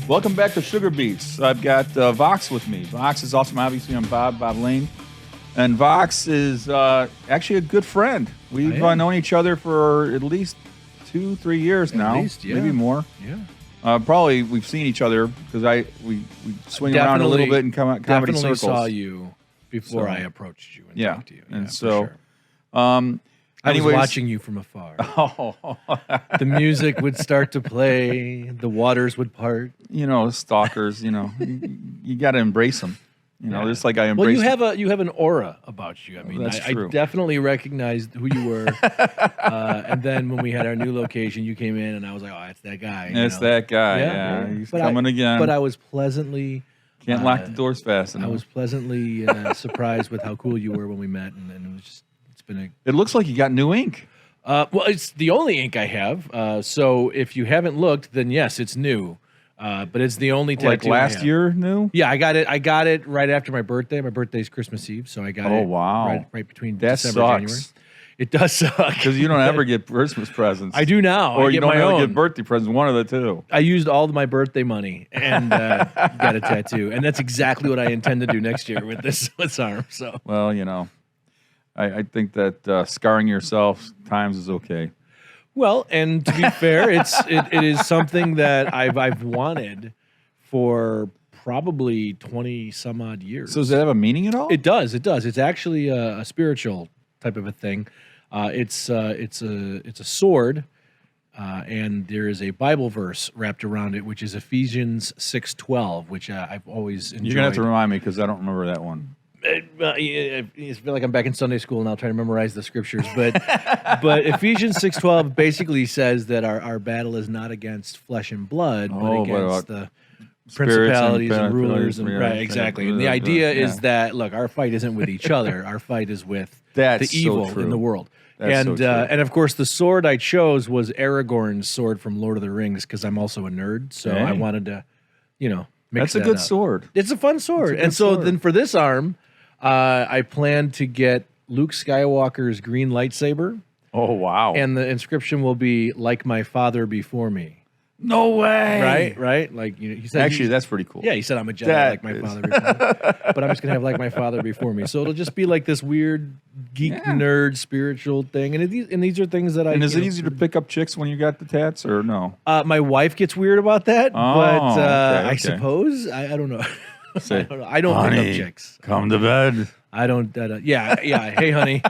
Welcome back to Sugar Beats. I've got Vox with me. Vox is awesome. Obviously, I'm Bob Lane. And Vox is actually a good friend. We've known each other for at least 2-3 years now. At least, yeah. Maybe more. Yeah. Probably we've seen each other because we swing around a little bit in comedy definitely circles. Saw you before I approached you and talked to you. And for so, sure. I was anyways, watching you from afar. Oh. The music would start to play. The waters would part. You know, stalkers. You know, you got to embrace them. You know, just like I embrace. Well, you have an aura about you. I mean, that's I true. definitely recognized who you were. And then when we had our new location, you came in, and I was like, "Oh, it's that guy." It's that guy. Yeah. He's coming again. But I was pleasantly can't lock the doors fast enough. I was pleasantly surprised with how cool you were when we met, and it was just It looks like you got new ink. Well, it's the only ink I have. So if you haven't looked, then yes, it's new. But it's the only tattoo. Like last year, new? Yeah, I got it right after my birthday. My birthday's Christmas Eve, so I got it. Oh wow! Right between that December and January. It does suck because you don't ever get Christmas presents. I do now, or I you get don't my ever own. get birthday presents. One of the two. I used all of my birthday money and got a tattoo, and that's exactly what I intend to do next year with this arm. So well, you know. I think that scarring yourself times is okay. Well, and to be fair, it is something that I've wanted for probably 20 some odd years. So does it have a meaning at all? It does. It's actually a spiritual type of a thing. It's a sword, and there is a Bible verse wrapped around it, which is Ephesians 6:12, which I've always enjoyed. You're gonna have to remind me because I don't remember that one. I feel like I'm back in Sunday school now trying to memorize the scriptures, but Ephesians 6:12 basically says that our battle is not against flesh and blood, but against the principalities and rulers. And, right, exactly. And the idea is that, look, our fight isn't with each other. Our fight is with the evil in the world. And of course, the sword I chose was Aragorn's sword from Lord of the Rings because I'm also a nerd, so I wanted to, mix That's a good sword. It's a fun sword. And so then for this arm, I plan to get Luke Skywalker's green lightsaber. Oh, wow. And the inscription will be, like my father before me. No way. Right? Like, he said. Actually, that's pretty cool. Yeah, he said, I'm a Jedi like my father before me. But I'm just going to have like my father before me. So it'll just be like this weird geek nerd spiritual thing. And these are things that And is it easy to pick up chicks when you got the tats or no? My wife gets weird about that. But okay. I suppose, I don't know. Say, I don't pick up chicks. Come to bed. I don't. Yeah. Hey, honey.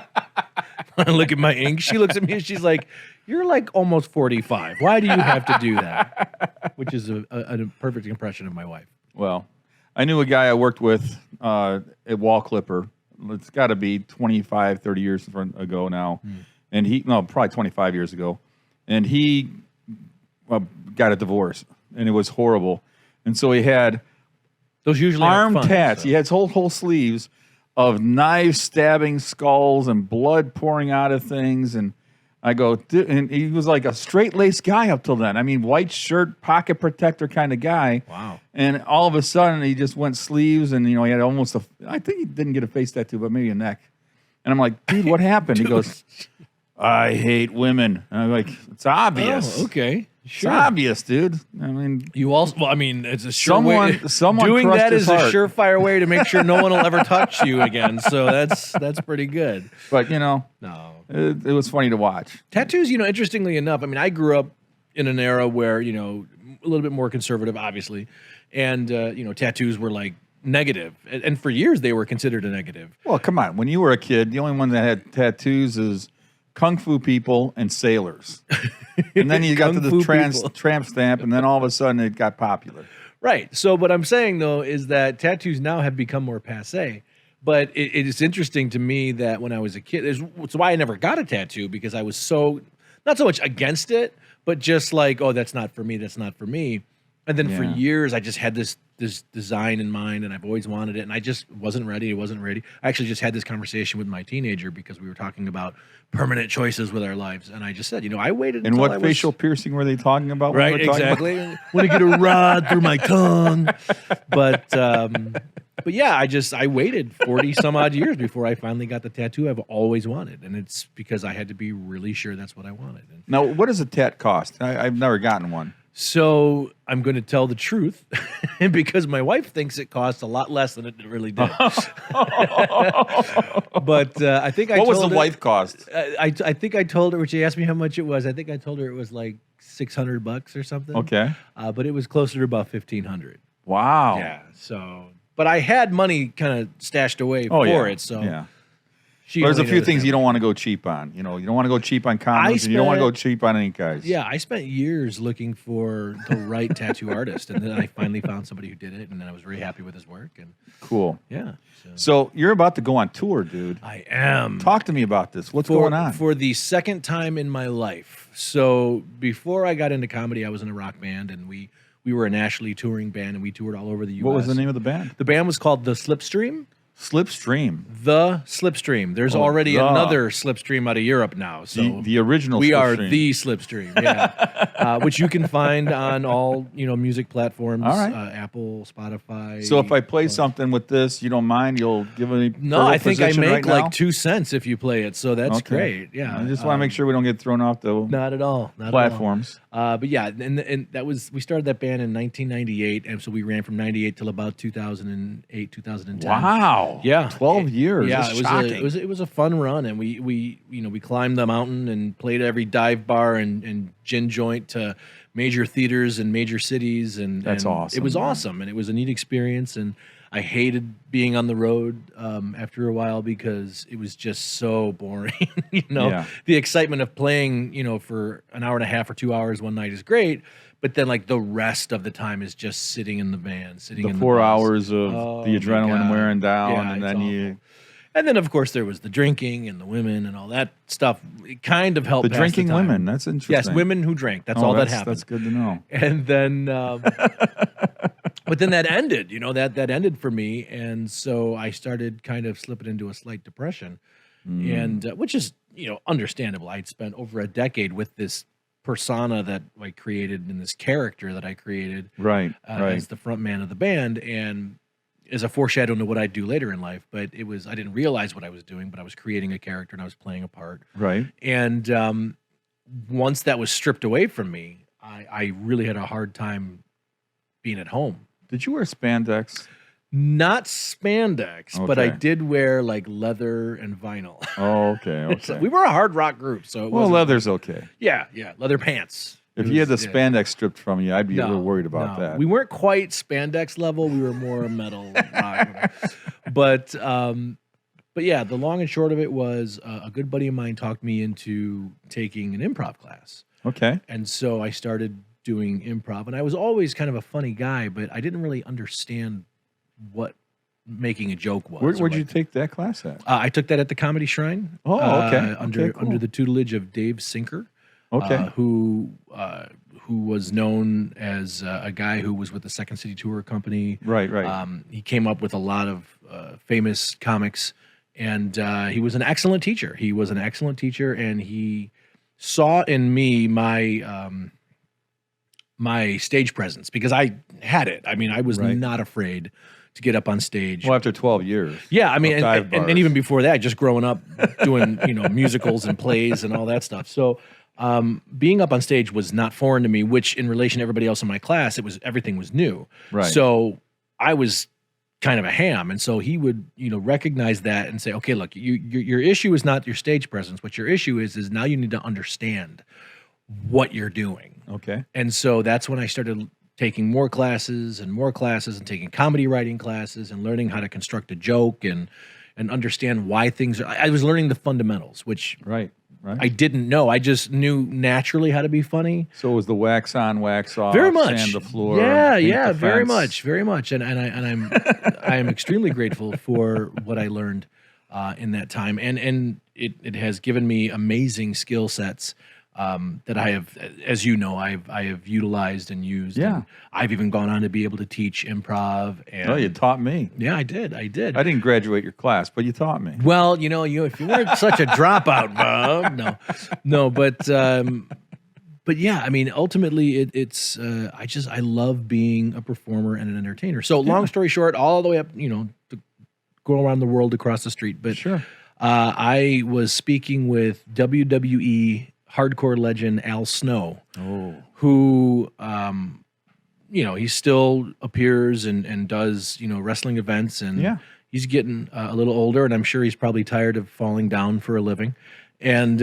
Look at my ink. She looks at me and she's like, "You're like almost 45. Why do you have to do that?" Which is a perfect impression of my wife. Well, I knew a guy I worked with at Wall Clipper. It's got to be 25, 30 years ago now. And probably 25 years ago. And he got a divorce. And it was horrible. And so he had those usually arm fun, tats. So. He had whole sleeves of knives stabbing skulls and blood pouring out of things. And I go, and he was like a straight-laced guy up till then. I mean, white shirt, pocket protector kind of guy. Wow. And all of a sudden, he just went sleeves, and he had almost I think he didn't get a face tattoo, but maybe a neck. And I'm like, dude, what happened? He goes, I hate women. And I'm like, it's obvious. Oh, okay. Sure. It's obvious, dude. I mean, it's a sure way. Someone doing that is heart. a surefire way to make sure no one will ever touch you again. So that's pretty good. But no, it was funny to watch. Tattoos. Interestingly enough, I mean, I grew up in an era where a little bit more conservative, obviously, and tattoos were like negative, and for years they were considered a negative. Well, come on. When you were a kid, the only one that had tattoos is kung fu people and sailors. And then you got to the tramp stamp, and then all of a sudden it got popular. Right. So what I'm saying, though, is that tattoos now have become more passé. But it is interesting to me that when I was a kid, it's why I never got a tattoo, because I was not so much against it, but just like, oh, that's not for me, that's not for me. And then for years, I just had this design in mind, and I've always wanted it, and I just wasn't ready. I actually just had this conversation with my teenager because we were talking about permanent choices with our lives, and I just said, I waited. And what facial piercing were they talking about? Right, exactly. Want to get a rod through my tongue, but yeah, I waited 40 some odd years before I finally got the tattoo I've always wanted, and it's because I had to be really sure that's what I wanted. Now, what does a tat cost? I've never gotten one. So I'm going to tell the truth because my wife thinks it cost a lot less than it really did. But I think what was the wife cost? I think I told her when she asked me how much it was. I think I told her it was like $600 or something. Okay, but it was closer to about $1,500. Wow. Yeah. So, but I had money kind of stashed away for it. So yeah. There's a few things you don't want to go cheap on. You don't want to go cheap on condoms, and you don't want to go cheap on ink guys. Yeah, I spent years looking for the right tattoo artist, and then I finally found somebody who did it, and then I was very happy with his work. And cool. Yeah. So you're about to go on tour, dude. I am. Talk to me about this. What's going on? For the second time in my life. So before I got into comedy, I was in a rock band, and we were a nationally touring band, and we toured all over the U.S. What was the name of the band? The band was called The Slipstream. Slipstream. The Slipstream. There's already another Slipstream out of Europe now. So the original we Slipstream. are the Slipstream, yeah. Which you can find on all music platforms, all right. Apple, Spotify. So if I play something with this, you don't mind? You'll give me No, I think I make right like 2 cents if you play it, so that's great. Yeah, I just want to make sure we don't get thrown off the not at all platforms. But yeah, and that was we started that band in 1998, and so we ran from 98 till about 2008, 2010. Wow. Yeah, 12 years. Yeah, That's it was a fun run, and we climbed the mountain and played every dive bar and gin joint to major theaters and major cities, and that's awesome. It was awesome, and it was a neat experience, and I hated being on the road after a while because it was just so boring. The excitement of playing for an hour and a half or 2 hours one night is great. But then, like, the rest of the time is just sitting in the van, sitting in the 4 hours of the adrenaline wearing down, and then awful. And then, of course, there was the drinking and the women and all that stuff. It kind of helped. The drinking women, that's interesting. Yes, women who drank. That's all that happened. That's good to know. And then, but then that ended. That ended for me, and so I started kind of slipping into a slight depression, and which is understandable. I'd spent over a decade with this persona that I created and this character that I created as the front man of the band, and as a foreshadowing to what I'd do later in life. But I didn't realize what I was doing, but I was creating a character and I was playing a part. Right. And once that was stripped away from me, I really had a hard time being at home. Did you wear spandex? Not spandex, but I did wear like leather and vinyl. Oh, okay. We were a hard rock group, so leather's okay. Yeah, leather pants. If you had the spandex stripped from you, I'd be a little worried about that. We weren't quite spandex level. We were more metal rock. But yeah, the long and short of it was a good buddy of mine talked me into taking an improv class. Okay. And so I started doing improv, and I was always kind of a funny guy, but I didn't really understand what making a joke was. Where'd you take that class at? I took that at the Comedy Shrine. Oh, okay. Under the tutelage of Dave Sinker. Okay. Who was known as a guy who was with the Second City Tour Company. Right. He came up with a lot of famous comics, and he was an excellent teacher. And he saw in me my stage presence because I had it. I mean, I was not afraid to get up on stage. Well, after 12 years. Yeah, I mean, and even before that, just growing up doing musicals and plays and all that stuff. So being up on stage was not foreign to me, which in relation to everybody else in my class, everything was new. Right. So I was kind of a ham, and so he would recognize that and say, okay, look, your issue is not your stage presence. What your issue is now you need to understand what you're doing. Okay. And so that's when I started taking more classes and taking comedy writing classes and learning how to construct a joke and understand why things are. I was learning the fundamentals, which I didn't know. I just knew naturally how to be funny. So it was the wax on, wax off, very much, sand the floor. Yeah, very much. And I'm extremely grateful for what I learned in that time, and it has given me amazing skill sets. That I have, as you know, I have utilized and used. Yeah. And I've even gone on to be able to teach improv. And you taught me. Yeah, I did. I didn't graduate your class, but you taught me. Well, if you weren't such a dropout, Bob, no, but yeah, I mean, ultimately, it's I love being a performer and an entertainer. So, long story short, all the way up, to go around the world across the street. But sure, I was speaking with WWE. hardcore legend Al Snow, who, he still appears and does, wrestling events, and he's getting a little older, and I'm sure he's probably tired of falling down for a living. And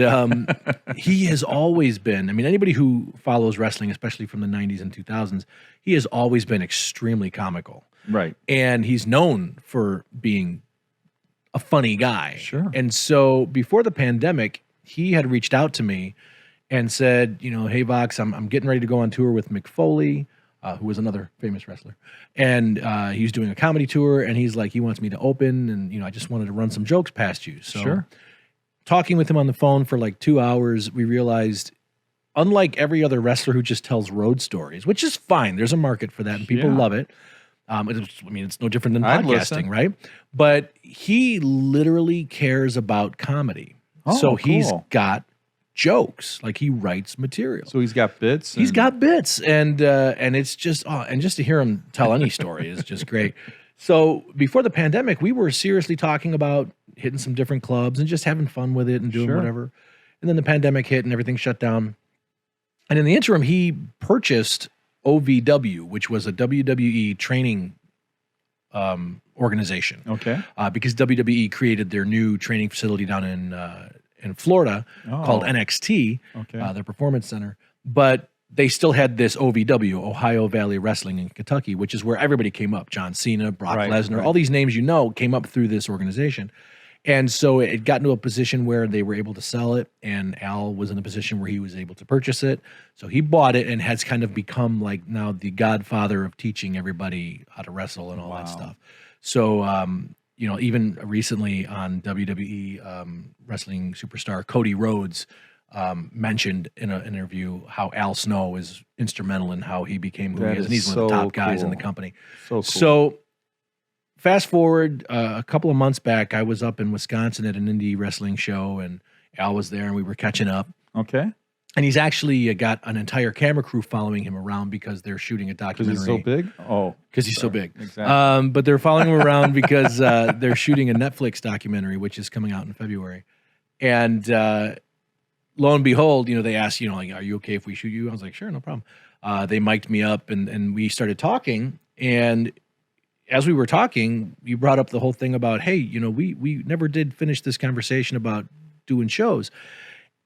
he has always been, anybody who follows wrestling, especially from the 90s and 2000s, he has always been extremely comical. Right. And he's known for being a funny guy. Sure. And so before the pandemic, he had reached out to me and said, hey, Vox, I'm getting ready to go on tour with Mick Foley, who was another famous wrestler. And he's doing a comedy tour, and he's like, he wants me to open, and, I just wanted to run some jokes past you. So sure. Talking with him on the phone for like 2 hours, we realized, unlike every other wrestler who just tells road stories, which is fine, there's a market for that, and people love it. It's no different than podcasting, right? But he literally cares about comedy. So he's got jokes, like he writes material. So he's got bits. He's got bits, and it's just and just to hear him tell any story is just great. So before the pandemic, we were seriously talking about hitting some different clubs and just having fun with it and doing whatever. And then the pandemic hit and everything shut down. And in the interim, he purchased OVW, which was a WWE training organization. Okay. Because WWE created their new training facility down in Florida called NXT, their performance center. But they still had this OVW, Ohio Valley Wrestling in Kentucky, which is where everybody came up. John Cena, Brock Lesnar, all these names came up through this organization. And so it got into a position where they were able to sell it, and Al was in a position where he was able to purchase it. So he bought it and has kind of become like now the godfather of teaching everybody how to wrestle and all that stuff. So, even recently on WWE, wrestling superstar Cody Rhodes mentioned in an interview how Al Snow is instrumental in how he became who he is, and he's one of the top guys in the company. So cool. So fast forward a couple of months back, I was up in Wisconsin at an indie wrestling show, and Al was there, and we were catching up. Okay. And he's actually got an entire camera crew following him around because they're shooting a documentary. Because he's so big? Oh. Because he's so big. Exactly. But they're following him around because they're shooting a Netflix documentary, which is coming out in February. And lo and behold, they asked, like, are you okay if we shoot you? I was like, sure, no problem. They mic'd me up, and we started talking. And as we were talking, you brought up the whole thing about, hey, we never did finish this conversation about doing shows.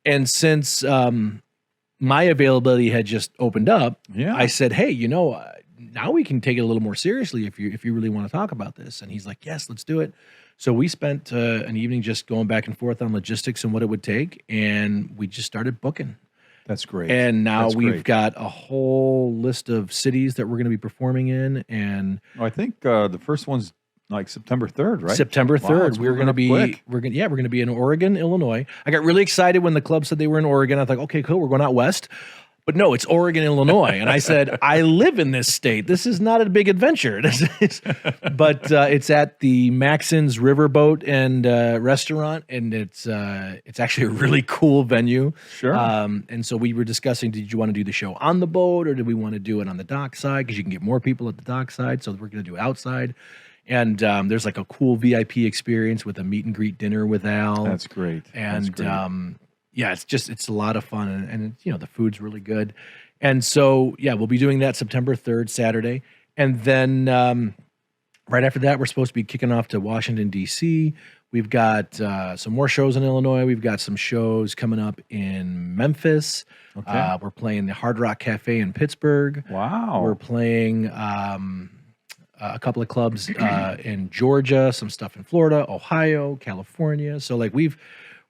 And since my availability had just opened up, I said, hey, now we can take it a little more seriously if you really want to talk about this. And he's like, yes, let's do it. So we spent an evening just going back and forth on logistics and what it would take, and we just started booking. That's great. And now we've got a whole list of cities that we're going to be performing in. And I think the first one's like September 3rd, right? September 3rd. We're going to be in Oregon, Illinois. I got really excited when the club said they were in Oregon. I thought, okay, cool, we're going out west. But no, it's Oregon, Illinois. And I said, I live in this state. This is not a big adventure. But it's at the Maxon's Riverboat and Restaurant, and it's actually a really cool venue. Sure. And so we were discussing, did you want to do the show on the boat, or did we want to do it on the dock side? Because you can get more people at the dock side, so we're going to do it outside. And there's like a cool VIP experience with a meet and greet dinner with Al. That's great. And it's a lot of fun, and the food's really good. And so, we'll be doing that September 3rd, Saturday. And then right after that, we're supposed to be kicking off to Washington, D.C. We've got some more shows in Illinois. We've got some shows coming up in Memphis. Okay. We're playing the Hard Rock Cafe in Pittsburgh. Wow. We're playing a couple of clubs in Georgia, some stuff in Florida, Ohio, California. So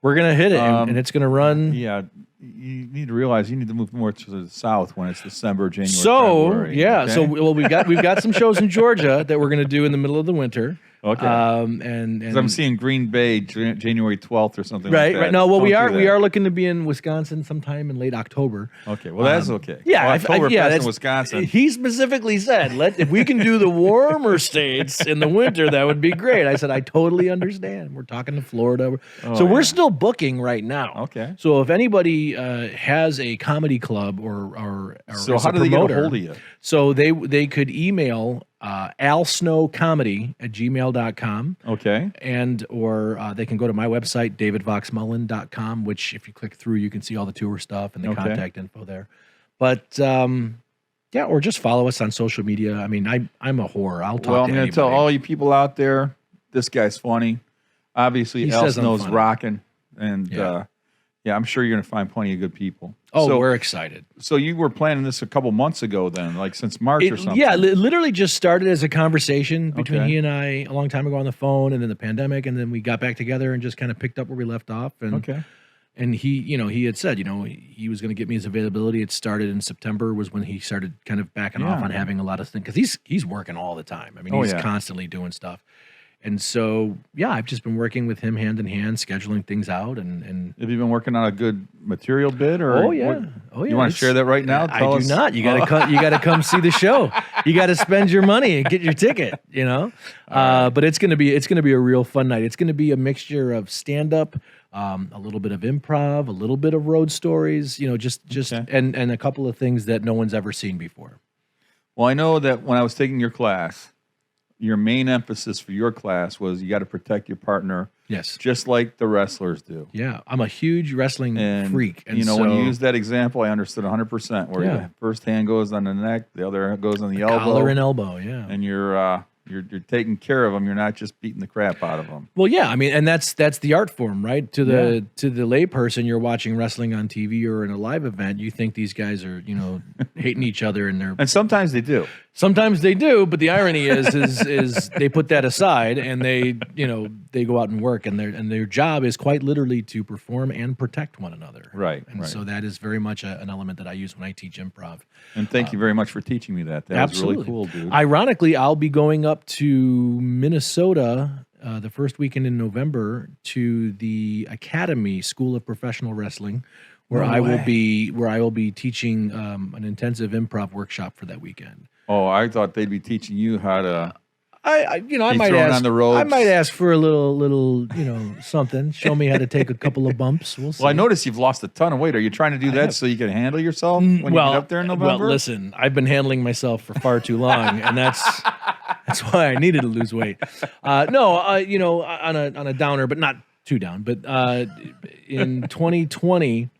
we're going to hit it, and it's going to run. Yeah, you need to realize you need to move more to the south when it's December, January, February. Yeah, okay? We've got some shows in Georgia that we're going to do in the middle of the winter. Okay. And I'm seeing Green Bay January 12th or something right, like that. Right. No, well, we are looking to be in Wisconsin sometime in late October. Okay. Well, that's okay. Yeah. Oktoberfest in Wisconsin. He specifically said, if we can do the warmer states in the winter, that would be great. I said, I totally understand. We're talking to Florida. So we're still booking right now. Okay. So if anybody he has a comedy club or So is how a do they get a promoter. hold of you? So they could email alsnowcomedy@gmail.com. Okay. And or they can go to my website, davidvoxmullen.com, which if you click through, you can see all the tour stuff and the contact info there. But yeah, or just follow us on social media. I mean, I'm a whore. I'll talk to I'm going to tell anybody. all you people out there, this guy's funny. Obviously, He Al says I'm Snow's funny. rocking. And Yeah. I'm sure you're going to find plenty of good people. Oh, so, we're excited. So you were planning this a couple months ago then, like since March or something? Yeah, literally just started as a conversation between Okay. he and I a long time ago on the phone, and then the pandemic, and then we got back together and just kind of picked up where we left off. And Okay. and he had said, he was going to get me his availability. It started in September was when he started kind of backing off on having a lot of things because he's working all the time. I mean, he's constantly doing stuff. And so, yeah, I've just been working with him hand in hand, scheduling things out. And Have you been working on a good material bid? Or oh yeah. You want to share that right now? I do not. You got to come. You got to come see the show. You got to spend your money and get your ticket. But it's gonna be a real fun night. It's gonna be a mixture of stand up, a little bit of improv, a little bit of road stories. And a couple of things that no one's ever seen before. Well, I know that when I was taking your class, your main emphasis for your class was you got to protect your partner. Yes. Just like the wrestlers do. Yeah. I'm a huge wrestling freak. And when you used that example, I understood 100%. Where the first hand goes on the neck, the other goes on the elbow. Collar and elbow, yeah. And you're taking care of them. You're not just beating the crap out of them. Well, yeah. I mean, and that's the art form, right? To the layperson, you're watching wrestling on TV or in a live event, you think these guys are, hating each other and sometimes they do. Sometimes they do, but the irony is they put that aside and they go out and work, and their job is quite literally to perform and protect one another. Right. And so that is very much an element that I use when I teach improv. And thank you very much for teaching me that. That absolutely. was really cool, dude. Ironically, I'll be going up to Minnesota the first weekend in November to the Academy School of Professional Wrestling, where I will be teaching an intensive improv workshop for that weekend. Oh, I thought they'd be teaching you how to. I might ask. On the ropes. I might ask for a little, something. Show me how to take a couple of bumps. We'll see. Well, I noticed you've lost a ton of weight. Are you trying to do that so you can handle yourself when you get up there in November? Well, listen, I've been handling myself for far too long, and that's why I needed to lose weight. On a downer, but not too down. But in 2020,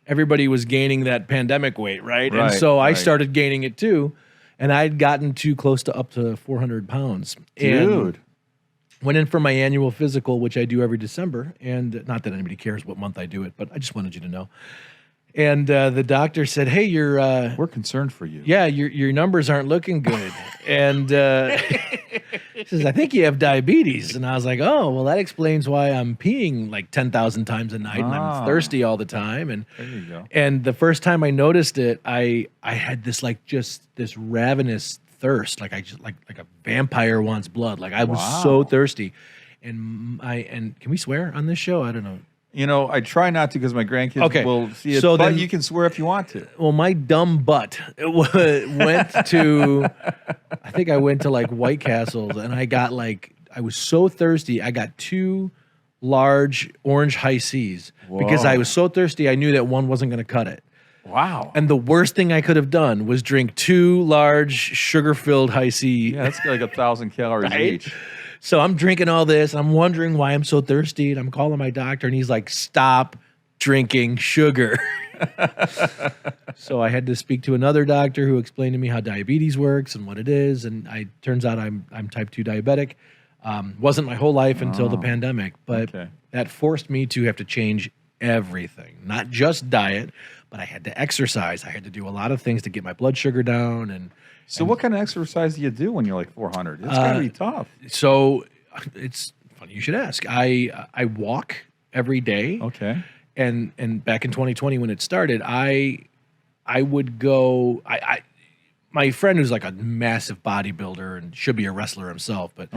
everybody was gaining that pandemic weight, right? And so I started gaining it too. And I'd gotten too close to up to 400 pounds. Dude. And went in for my annual physical, which I do every December. And not that anybody cares what month I do it, but I just wanted you to know. And the doctor said, "Hey, we're concerned for you. Yeah, your numbers aren't looking good." And he says, "I think you have diabetes." And I was like, "Oh, well, that explains why I'm peeing like 10,000 times a night and I'm thirsty all the time." And there you go. And the first time I noticed it, I had this this ravenous thirst, like a vampire wants blood. Like I was so thirsty. And can we swear on this show? I don't know. I try not to because my grandkids will see it, but you can swear if you want to. Well, my dumb butt went to, I think I went to like White Castles, and I was so thirsty, I got 2 large orange high C's. Because I was so thirsty, I knew that one wasn't going to cut it. Wow. And the worst thing I could have done was drink 2 large sugar-filled high C. Yeah, that's like 1,000 calories each. So I'm drinking all this. I'm wondering why I'm so thirsty. And I'm calling my doctor, and he's like, "Stop drinking sugar." So I had to speak to another doctor who explained to me how diabetes works and what it is. And turns out I'm type 2 diabetic. Wasn't my whole life until the pandemic. But that forced me to have to change everything. Not just diet, but I had to exercise. I had to do a lot of things to get my blood sugar down. So what kind of exercise do you do when you're like 400? It's got to be tough. So it's funny you should ask. I walk every day. Okay. And back in 2020 when it started, I would go. My friend who's like a massive bodybuilder and should be a wrestler himself, but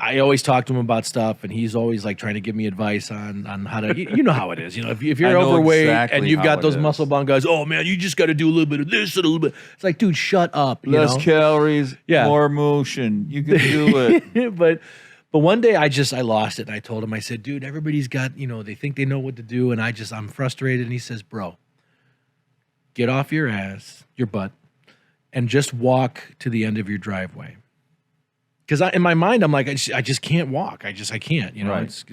I always talk to him about stuff, and he's always like trying to give me advice on how to. You know how it is. If you're overweight and you've got those muscle bound guys, oh man, you just got to do a little bit of this and a little bit. It's like, dude, shut up. Less calories, more motion. You can do it. But one day I lost it. And I told him, I said, dude, everybody's got, they think they know what to do. And I'm frustrated. And he says, bro, get off your ass, your butt, and just walk to the end of your driveway. Because in my mind, I'm like, I just can't walk. I can't, Right.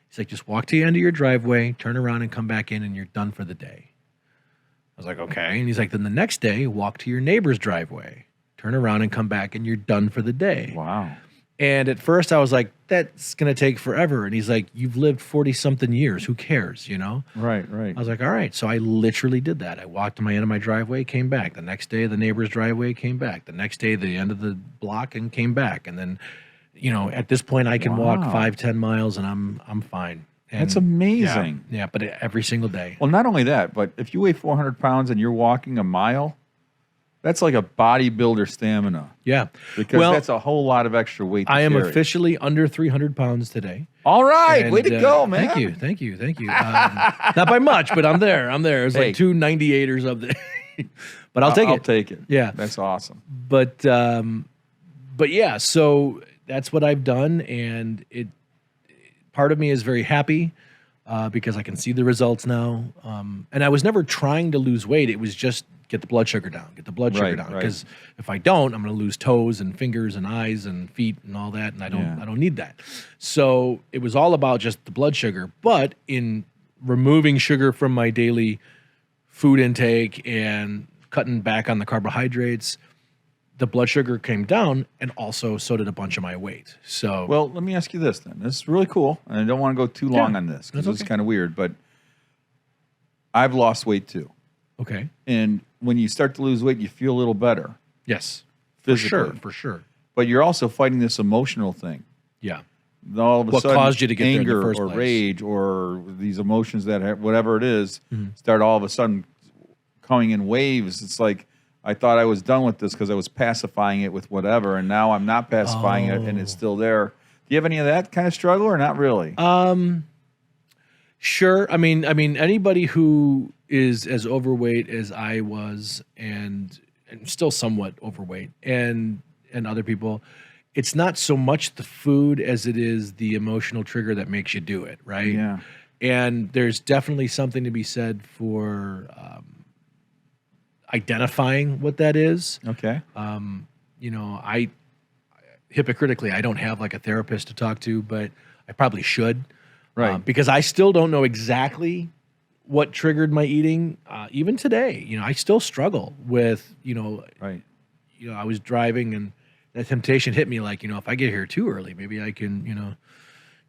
He's like, just walk to the end of your driveway, turn around and come back in and you're done for the day. I was like, okay. And he's like, then the next day, walk to your neighbor's driveway, turn around and come back and you're done for the day. Wow. And at first I was like, that's going to take forever. And he's like, you've lived 40 something years. Who cares? Right. I was like, all right. So I literally did that. I walked to my end of my driveway, came back. The next day, the neighbor's driveway, came back. The next day, the end of the block, and came back. And then, at this point, I can walk 5-10 miles and I'm fine. And That's amazing. Yeah, but every single day. Well, not only that, but if you weigh 400 pounds and you're walking a mile, that's like a bodybuilder stamina. Yeah. Because that's a whole lot of extra weight to I am carry. officially under 300 pounds today. All right. And, way to go, man. Thank you. Not by much, but I'm there. It's like 2 98ers up there. But I'll take it. Yeah. That's awesome. But yeah, so that's what I've done. And part of me is very happy because I can see the results now. And I was never trying to lose weight. It was just get the blood sugar down. Right. Because if I don't, I'm going to lose toes and fingers and eyes and feet and all that. And I don't need that. So it was all about just the blood sugar. But in removing sugar from my daily food intake and cutting back on the carbohydrates, the blood sugar came down, and also so did a bunch of my weight. So, well, let me ask you this then. This is really cool, and I don't want to go too long on this because it's kind of weird, but I've lost weight too. Okay. And when you start to lose weight, you feel a little better. Yes. Physically. For sure. But you're also fighting this emotional thing. Yeah. All of a sudden, caused you to get anger there in the first or place? Rage or these emotions that have, whatever it is, start all of a sudden coming in waves. It's like, I thought I was done with this because I was pacifying it with whatever, and now I'm not pacifying it, and it's still there. Do you have any of that kind of struggle, or not really? Sure. I mean, anybody who is as overweight as I was, and still somewhat overweight, and other people, it's not so much the food as it is the emotional trigger that makes you do it, right? Yeah. And there's definitely something to be said for identifying what that is. Okay. I hypocritically, I don't have like a therapist to talk to, but I probably should. Right. Because I still don't know exactly what triggered my eating. Even today, I still struggle with, Right. I was driving and that temptation hit me like, if I get here too early, maybe I can,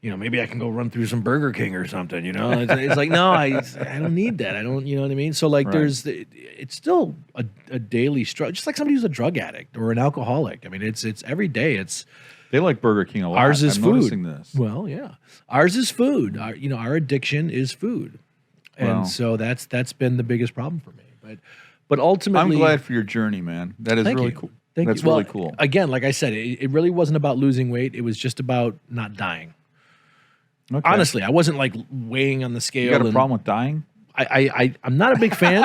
maybe I can go run through some Burger King or something, It's like, no, I don't need that. I don't, you know what I mean? So like it's still a daily struggle, just like somebody who's a drug addict or an alcoholic. I mean, it's every day. They like Burger King a lot. Ours is I'm food. noticing this. Well, yeah. Ours is food. Our addiction is food. And so that's been the biggest problem for me. But ultimately, I'm glad for your journey, man. That is really cool. That's really cool. Again, like I said, it really wasn't about losing weight. It was just about not dying. Okay. Honestly, I wasn't like weighing on the scale. You got a problem with dying? I'm not a big fan.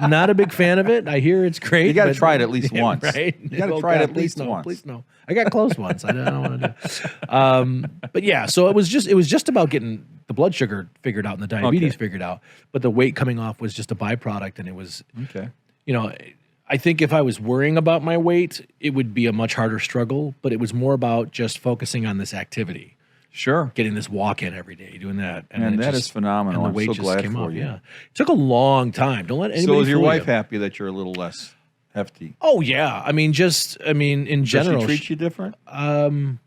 Not a big fan of it. I hear it's great. You got to try it at least once. Right? You got to try it at least once. Please no. I got close once. I don't want to do. But yeah, so it was just about getting the blood sugar figured out and the diabetes figured out. But the weight coming off was just a byproduct, and it was okay. I think if I was worrying about my weight, it would be a much harder struggle. But it was more about just focusing on this activity. Sure. Getting this walk in every day, doing that. And that is phenomenal. And the weight I'm so glad came for off. you. Yeah. It took a long time. Don't let anybody So is your fool wife you. happy that you're a little less hefty? Oh, yeah. I mean, in general. Does she treat you different? I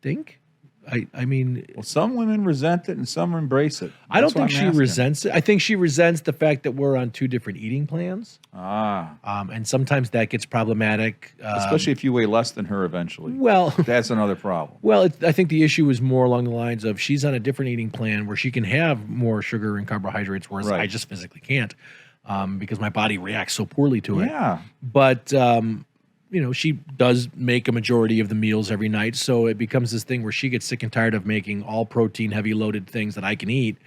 think. I mean, well, some women resent it and some embrace it. I don't think That's what she I'm asking. resents it. I think she resents the fact that we're on 2 different eating plans. And sometimes that gets problematic. Especially if you weigh less than her eventually. Well, that's another problem. Well, I think the issue is more along the lines of she's on a different eating plan where she can have more sugar and carbohydrates, whereas I just physically can't because my body reacts so poorly to it. Yeah. But, she does make a majority of the meals every night. So it becomes this thing where she gets sick and tired of making all protein, heavy loaded things that I can eat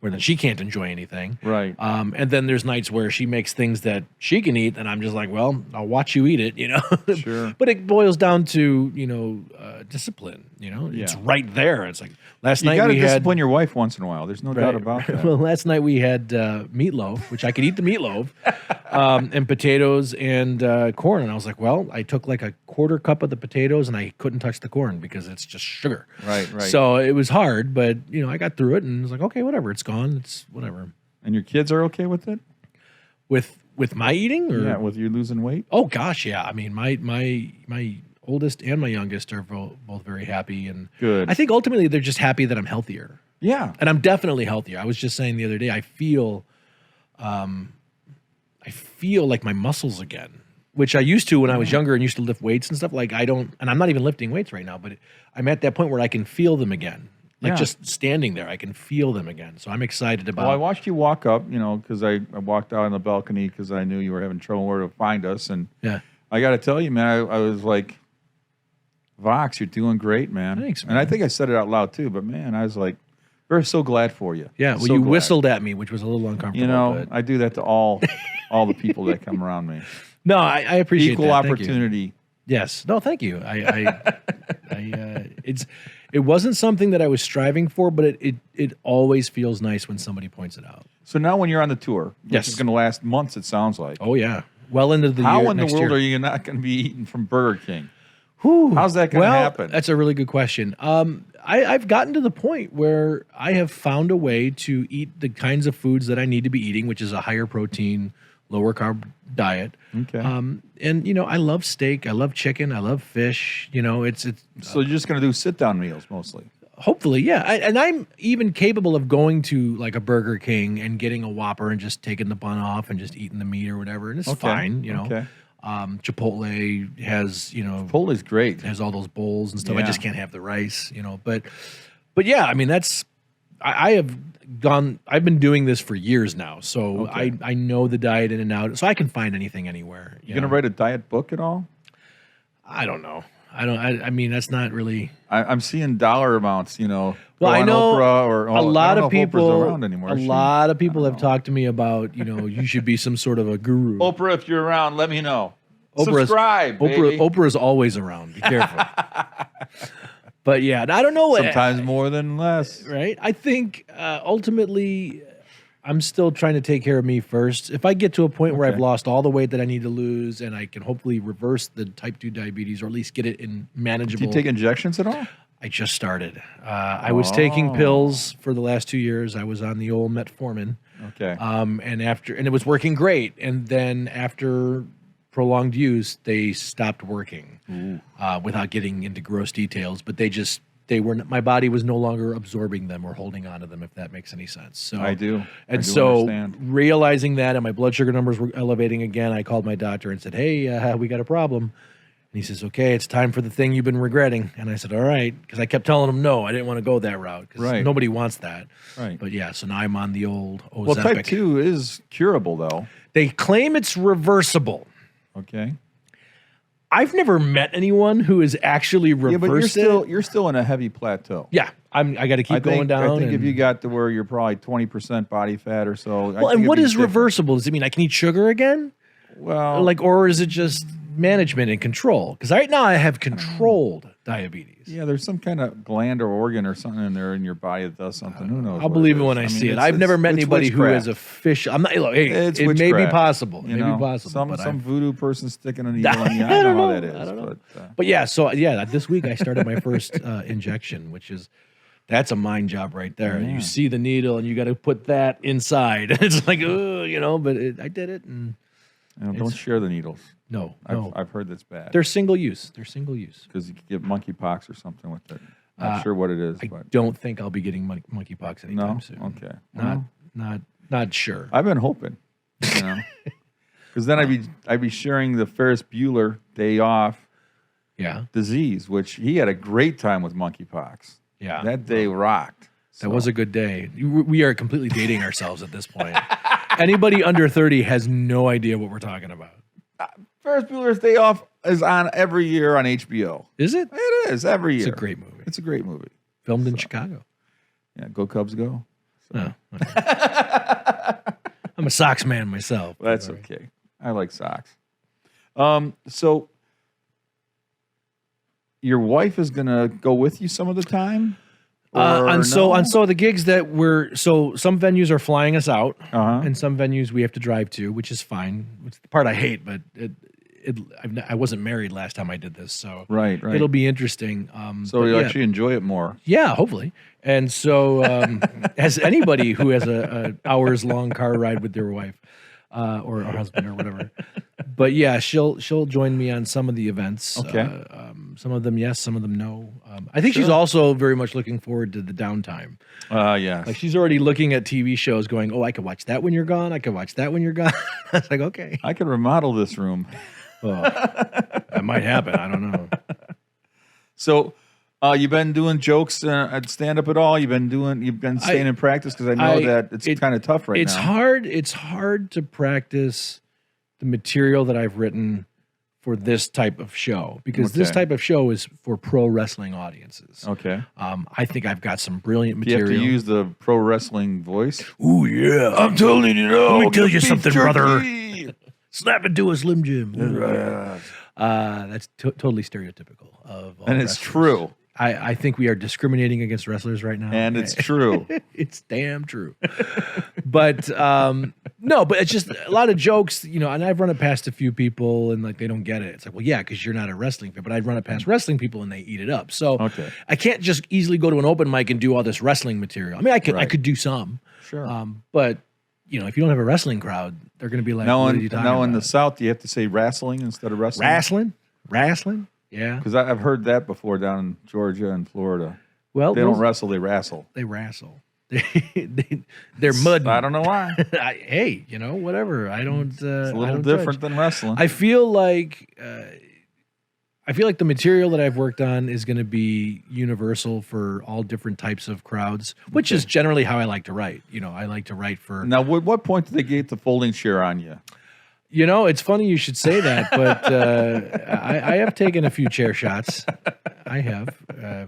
where then she can't enjoy anything. Right. And then there's nights where she makes things that she can eat, and I'm just like, well, I'll watch you eat it, you know. Sure. But it boils down to, you know, discipline. You know, it's right there. It's like last night you got to we had discipline your wife once in a while. There's no doubt about that. Well, last night we had meatloaf, which I could eat the meatloaf, and potatoes and corn. And I was like, well, I took like a quarter cup of the potatoes, and I couldn't touch the corn because it's just sugar. Right. So it was hard, but you know, I got through it, and it was like, okay, whatever, it's gone. It's whatever. And your kids are okay with it? With my eating, or yeah, with you losing weight? Oh gosh, yeah. I mean, my oldest and my youngest are both very happy, and good. I think ultimately they're just happy that I'm healthier. Yeah, and I'm definitely healthier. I was just saying the other day, I feel like my muscles again, which I used to when I was younger and used to lift weights and stuff. Like I don't, and I'm not even lifting weights right now, but I'm at that point where I can feel them again. Like just standing there, I can feel them again. So I'm excited about. Well, I watched you walk up, you know, because I walked out on the balcony because I knew you were having trouble where to find us, and I got to tell you, man, I was like, Vox, you're doing great, man. Thanks, man. And I think I said it out loud too, but man, I was like, we're so glad for you. Yeah, well, so you glad. whistled at me, which was a little uncomfortable. You know, but... I do that to all the people that come around me. No, I appreciate equal that. opportunity. Yes. No, thank you. It wasn't something that I was striving for, but it always feels nice when somebody points it out. So now when you're on the tour, which is going to last months, it sounds like. Oh, yeah. Well into the year. How in the next world year. are you not going to be eating from Burger King? Whew. How's that going to happen? That's a really good question. I've gotten to the point where I have found a way to eat the kinds of foods that I need to be eating, which is a higher protein, lower carb diet. Okay. And you know, I love steak, I love chicken, I love fish. You know, it's. So you're just going to do sit down meals mostly. Hopefully, yeah. And I'm even capable of going to like a Burger King and getting a Whopper and just taking the bun off and just eating the meat or whatever, and it's fine. You know. Okay. Chipotle has, you know, Chipotle's great. Has all those bowls and stuff. Yeah. I just can't have the rice, you know. But yeah, I mean that's I've been doing this for years now, so I know the diet in and out, so I can find anything anywhere. You gonna write a diet book at all? I don't know. I mean that's not really. I'm seeing dollar amounts, you know. Well, I know Oprah or a lot of people. Around anymore, a lot of people have talked to me about, you know, you should be some sort of a guru. Oprah, if you're around, let me know. Subscribe, baby. Oprah is always around. Be careful. But yeah, I don't know. Sometimes more than less. Right? I think ultimately I'm still trying to take care of me first. If I get to a point where I've lost all the weight that I need to lose and I can hopefully reverse the type 2 diabetes or at least get it in manageable. Do you take injections at all? I just started. I was taking pills for the last 2 years. I was on the old metformin. Okay. And it was working great. And then after prolonged use, they stopped working without getting into gross details. But my body was no longer absorbing them or holding on to them, if that makes any sense. So I do. And so understand. Realizing that and my blood sugar numbers were elevating again, I called my doctor and said, hey, we got a problem. And he says, okay, it's time for the thing you've been regretting. And I said, all right, because I kept telling him no, I didn't want to go that route because nobody wants that. Right. But yeah, so now I'm on the old Ozempic. Well, type 2 is curable, though. They claim it's reversible. Okay. I've never met anyone who has actually reversed but you're still in a heavy plateau. Yeah, I got to keep going down. I think if you got to where you're probably 20% body fat or so. Well, and what is reversible? Does it mean I can eat sugar again? Well, or is it just management and control? Because right now I have controlled diabetes. Yeah, there's some kind of gland or organ or something in there in your body that does something. Who knows? I'll believe it when I see it. I've never met anybody who is official. I'm not. Look, it may be possible. Maybe possible. Some voodoo person sticking a needle in you. I don't know how that is. I don't know. But yeah, so yeah, this week I started my first injection, which is. That's a mind job right there. Yeah. You see the needle and you got to put that inside. It's like, but I did it. And don't share the needles. No, I've heard that's bad. They're single use. Because you could get monkeypox or something with it. Not sure what it is. I don't think I'll be getting monkeypox anytime soon. Okay. Not sure. I've been hoping, because then I'd be sharing the Ferris Bueller day off disease, which he had a great time with monkeypox. Yeah. That day rocked. That was a good day. We are completely dating ourselves at this point. Anybody under 30 has no idea what we're talking about. Ferris Bueller's Day Off is on every year on HBO. Is it? It is every year. It's a great movie. It's a great movie. Filmed in Chicago. Yeah, go Cubs go. So. Oh, okay. I'm a socks man myself. That's okay. I like socks. So your wife is gonna go with you some of the time? On some of the gigs that some venues are flying us out, and some venues we have to drive to, which is fine. It's the part I hate, but I wasn't married last time I did this, so right. It'll be interesting. So you'll actually enjoy it more. Yeah, hopefully. And so, as anybody who has a hours long car ride with their wife or husband or whatever, but yeah, she'll join me on some of the events. Okay. Some of them yes, some of them no. I think she's also very much looking forward to the downtime. Yes. Like she's already looking at TV shows, going, "Oh, I could watch that when you're gone. I could watch that when you're gone." I was like, "Okay, I could remodel this room." Oh, that might happen. I don't know. So, you've been doing jokes at stand up at all? You've been staying in practice because I know that it's kind of tough right now. It's hard to practice the material that I've written for this type of show because this type of show is for pro wrestling audiences. Okay. I think I've got some brilliant material. You have to use the pro wrestling voice. Oh yeah, I'm telling you now. Let me tell you something, brother. Snap into a Slim Jim. That's totally stereotypical of all and it's true. I think we are discriminating against wrestlers right now. And it's true. It's damn true. But no, but it's just a lot of jokes, and I've run it past a few people and like they don't get it. It's like, well, yeah, because you're not a wrestling fan, but I'd run it past wrestling people and they eat it up. So I can't just easily go to an open mic and do all this wrestling material. I mean, I could do some. Sure. But if you don't have a wrestling crowd, they're going to be like, what are you talking about? In the South, you have to say wrestling instead of wrestling? Wrestling? Yeah. Because I've heard that before down in Georgia and Florida. Well, they don't wrestle, they wrestle. They wrestle. They're mud. I don't know why. Hey, whatever. I don't. It's a little different than wrestling. I feel like the material that I've worked on is going to be universal for all different types of crowds, which is generally how I like to write. I like to write for. Now, what point did they get the folding chair on you? It's funny you should say that, but I have taken a few chair shots. I have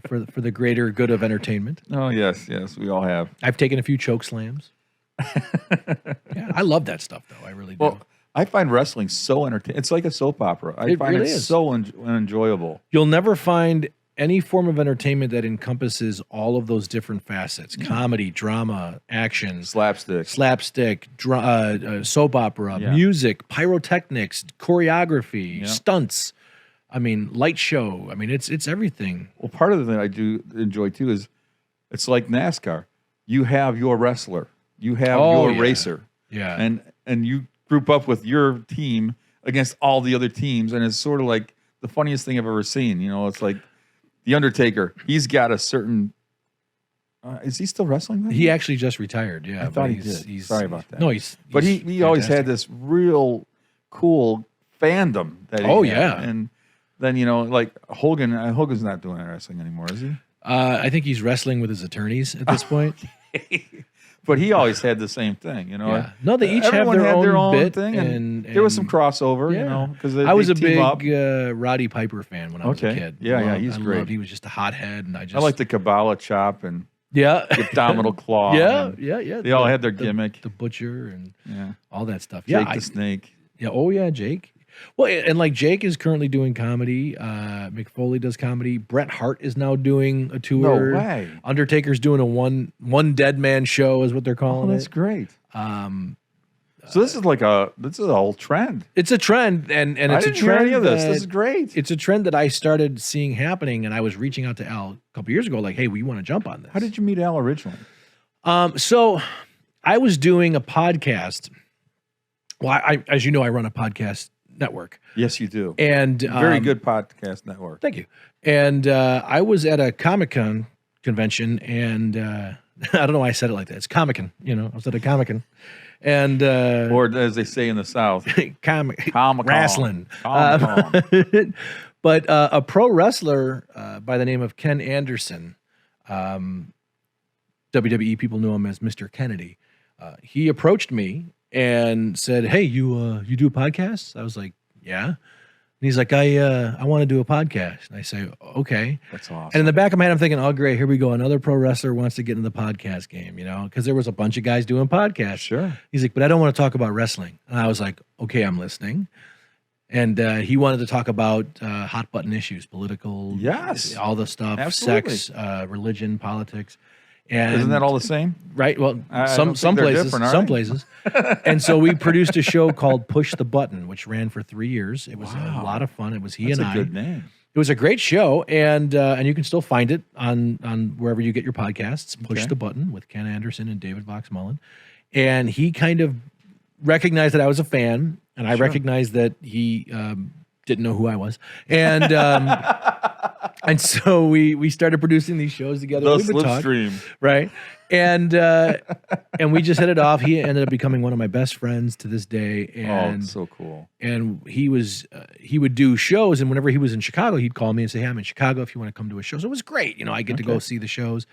for the greater good of entertainment. Oh yes, we all have. I've taken a few choke slams. Yeah, I love that stuff though. I really do. Well, I find wrestling so entertaining. It's like a soap opera. I find it so enjoyable. You'll never find any form of entertainment that encompasses all of those different facets: comedy, drama, action, slapstick, soap opera, music, pyrotechnics, choreography, stunts. I mean, light show. I mean, it's everything. Well, part of the thing I do enjoy too is it's like NASCAR. You have your wrestler, you have your racer, and you group up with your team against all the other teams, and it's sort of like the funniest thing I've ever seen. It's like The Undertaker. He's got a certain. Is he still wrestling? He actually just retired. Yeah, I thought he did. Sorry about that. No, but he always had this real cool fandom. That and then like Hogan. Hogan's not doing wrestling anymore, is he? I think he's wrestling with his attorneys at this point. But he always had the same thing, Yeah. No, they each have their own bit thing, and there was some crossover, because I was a big Roddy Piper fan when I was a kid. Yeah, he's great. He was just a hothead, and I like the Kabbalah chop and the abdominal claw. Yeah. They all had their gimmick. The butcher and all that stuff. Jake the Snake. Yeah. Oh yeah, Jake. Well, and like Jake is currently doing comedy. Mick Foley does comedy. Bret Hart is now doing a tour. No way. Undertaker's doing a one dead man show, is what they're calling it. That's great. So this is a whole trend. It's a trend, and it's a trend. Any of this. This is great. It's a trend that I started seeing happening, and I was reaching out to Al a couple years ago, like, "Hey, we want to jump on this." How did you meet Al originally? So I was doing a podcast. Well, as you know, I run a podcast network. Yes, you do. And very good podcast network. Thank you. And I was at a Comic-Con convention, and I don't know why I said it like that. It's Comic-Con, I was at a Comic-Con. And or as they say in the South, wrestling. But a pro wrestler by the name of Ken Anderson, WWE people knew him as Mr. Kennedy. He approached me and said, "Hey, you do podcasts?" I was like, "Yeah." he's like, I want to do a podcast. And I say, okay. That's awesome. And in the back of my head, I'm thinking, oh, great, here we go. Another pro wrestler wants to get into the podcast game, because there was a bunch of guys doing podcasts. Sure. He's like, but I don't want to talk about wrestling. And I was like, okay, I'm listening. And he wanted to talk about hot button issues, political, yes, all the stuff, absolutely. Sex, religion, politics. And isn't that all the same? Right. Well, some places. And so we produced a show called Push the Button, which ran for 3 years. It was a lot of fun. It was he That's and a I. good name. It was a great show, and you can still find it on wherever you get your podcasts. Push the Button with Ken Anderson and David Vox Mullen. And he kind of recognized that I was a fan, and I recognized that he didn't know who I was. And and so we started producing these shows together. The we would talk, Slipstream. right? And we just hit it off. He ended up becoming one of my best friends to this day. And so cool. And he would do shows, and whenever he was in Chicago, he'd call me and say, hey, I'm in Chicago if you want to come to a show. So it was great. I get to go see the shows.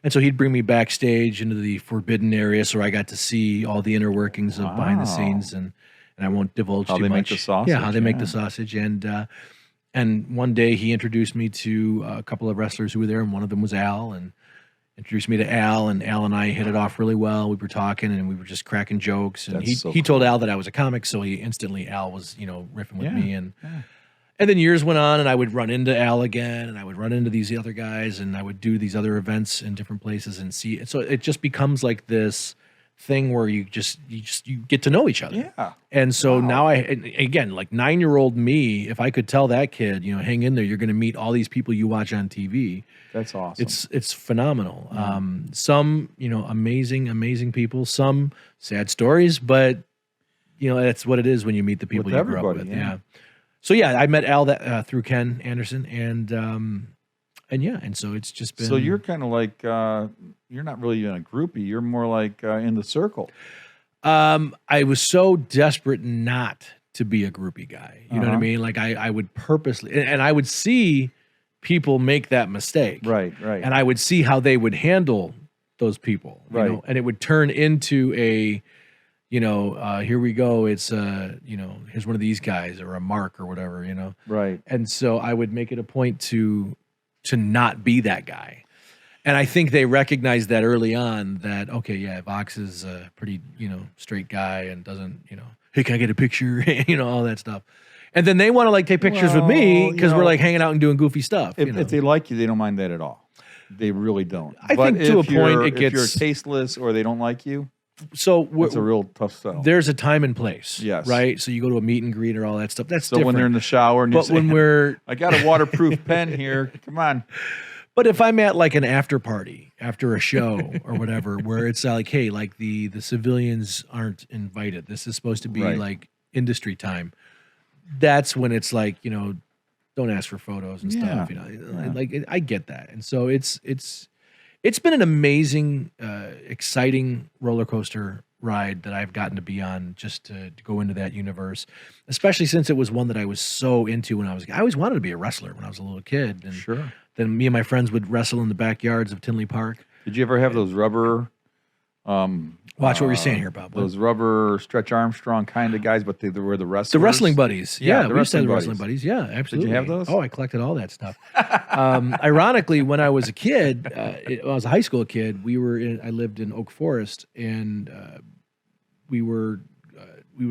And so he'd bring me backstage into the forbidden area, so I got to see all the inner workings of behind the scenes, and I won't divulge too much. How they make the sausage. Yeah, how they make the sausage. And one day he introduced me to a couple of wrestlers who were there, and one of them was Al, and introduced me to Al, and Al and I hit it off really well. We were talking, and we were just cracking jokes. And he told Al that I was a comic, so Al was riffing with me, and then years went on, and I would run into Al again, and I would run into these other guys, and I would do these other events in different places and see it. So it just becomes like this thing where you get to know each other. Yeah. And so now again, like 9-year-old me, if I could tell that kid, hang in there, you're going to meet all these people you watch on TV. That's awesome. It's phenomenal. Some, amazing people, some sad stories, but that's what it is when you meet the people you grew up with. Yeah. So I met Al through Ken Anderson, and so it's just been. So you're kind of like you're not really in a groupie. You're more like in the circle. I was so desperate not to be a groupie guy. You know what I mean? Like I would purposely, and I would see people make that mistake. Right. And I would see how they would handle those people. Right. And it would turn into a, here we go. It's here's one of these guys, or a Mark or whatever. Right. And so I would make it a point to not be that guy. And I think they recognized that early on, that, okay, yeah, Vox is a pretty, straight guy and doesn't, hey, can I get a picture? All that stuff. And then they want to take pictures with me because we're hanging out and doing goofy stuff. If they like you, they don't mind that at all. They really don't. I think to a point it gets... If you're tasteless or they don't like you, so it's a real tough sell. There's a time and place. Yes. Right? So you go to a meet and greet or all that stuff. That's so different. When they're in the shower and you say, when we're... I got a waterproof pen here. Come on. But if I'm at an after party after a show or whatever, where it's hey, the civilians aren't invited. This is supposed to be industry time. That's when it's don't ask for photos and stuff. I get that. And so it's been an amazing, exciting roller coaster ride that I've gotten to be on, just to go into that universe, especially since it was one that I was so into when I always wanted to be a wrestler when I was a little kid. And sure. Then me and my friends would wrestle in the backyards of Tinley Park. Did you ever have those rubber? Watch what you're saying here, Bob. Those rubber Stretch Armstrong kind of guys, but they were the wrestlers. The wrestling buddies. Yeah, the we used to have the wrestling wrestling buddies. Yeah, absolutely. Did you have those? Oh, I collected all that stuff. Ironically, when I was a kid, when I was a high school kid, I lived in Oak Forest, and we would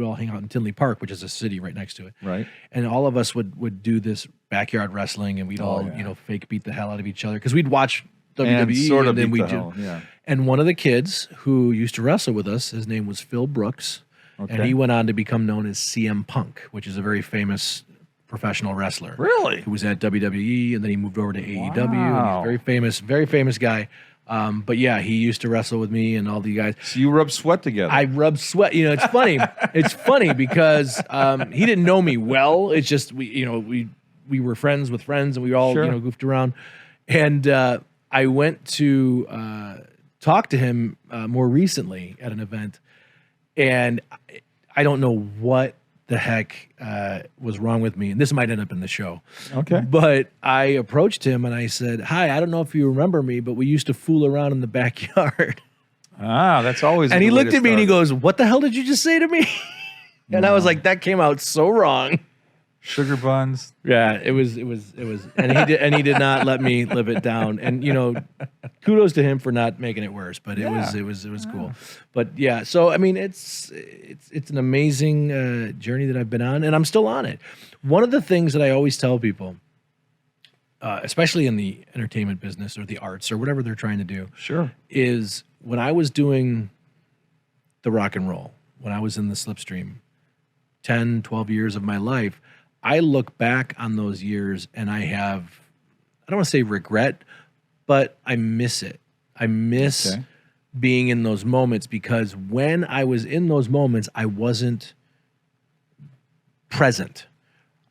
all hang out in Tinley Park, which is a city right next to it. Right. And all of us would do this backyard wrestling, and we'd all fake beat the hell out of each other because we'd watch WWE, and then we do. Yeah. And one of the kids who used to wrestle with us, his name was Phil Brooks, and he went on to become known as CM Punk, which is a very famous professional wrestler. Really? Who was at WWE, and then he moved over to AEW. And he's a very famous guy. But yeah, he used to wrestle with me and all the guys. So you rub sweat together. I rubbed sweat. It's funny. It's funny because he didn't know me well. It's just we were friends with friends, and we all goofed around. And I went to talk to him more recently at an event, and I don't know what the heck was wrong with me. And this might end up in the show. Okay. But I approached him and I said, hi, I don't know if you remember me, but we used to fool around in the backyard. That's always. And he looked at me and he goes, what the hell did you just say to me? And I was like, that came out so wrong. Sugar buns. Yeah, it was, and he did not let me live it down. And kudos to him for not making it worse. But it was cool. But yeah, so I mean, it's an amazing journey that I've been on, and I'm still on it. One of the things that I always tell people, especially in the entertainment business or the arts or whatever they're trying to do, is when I was doing the rock and roll, when I was in the slipstream, 10, 12 years of my life. I look back on those years and I don't want to say regret, but I miss it. I miss being in those moments because when I was in those moments, I wasn't present.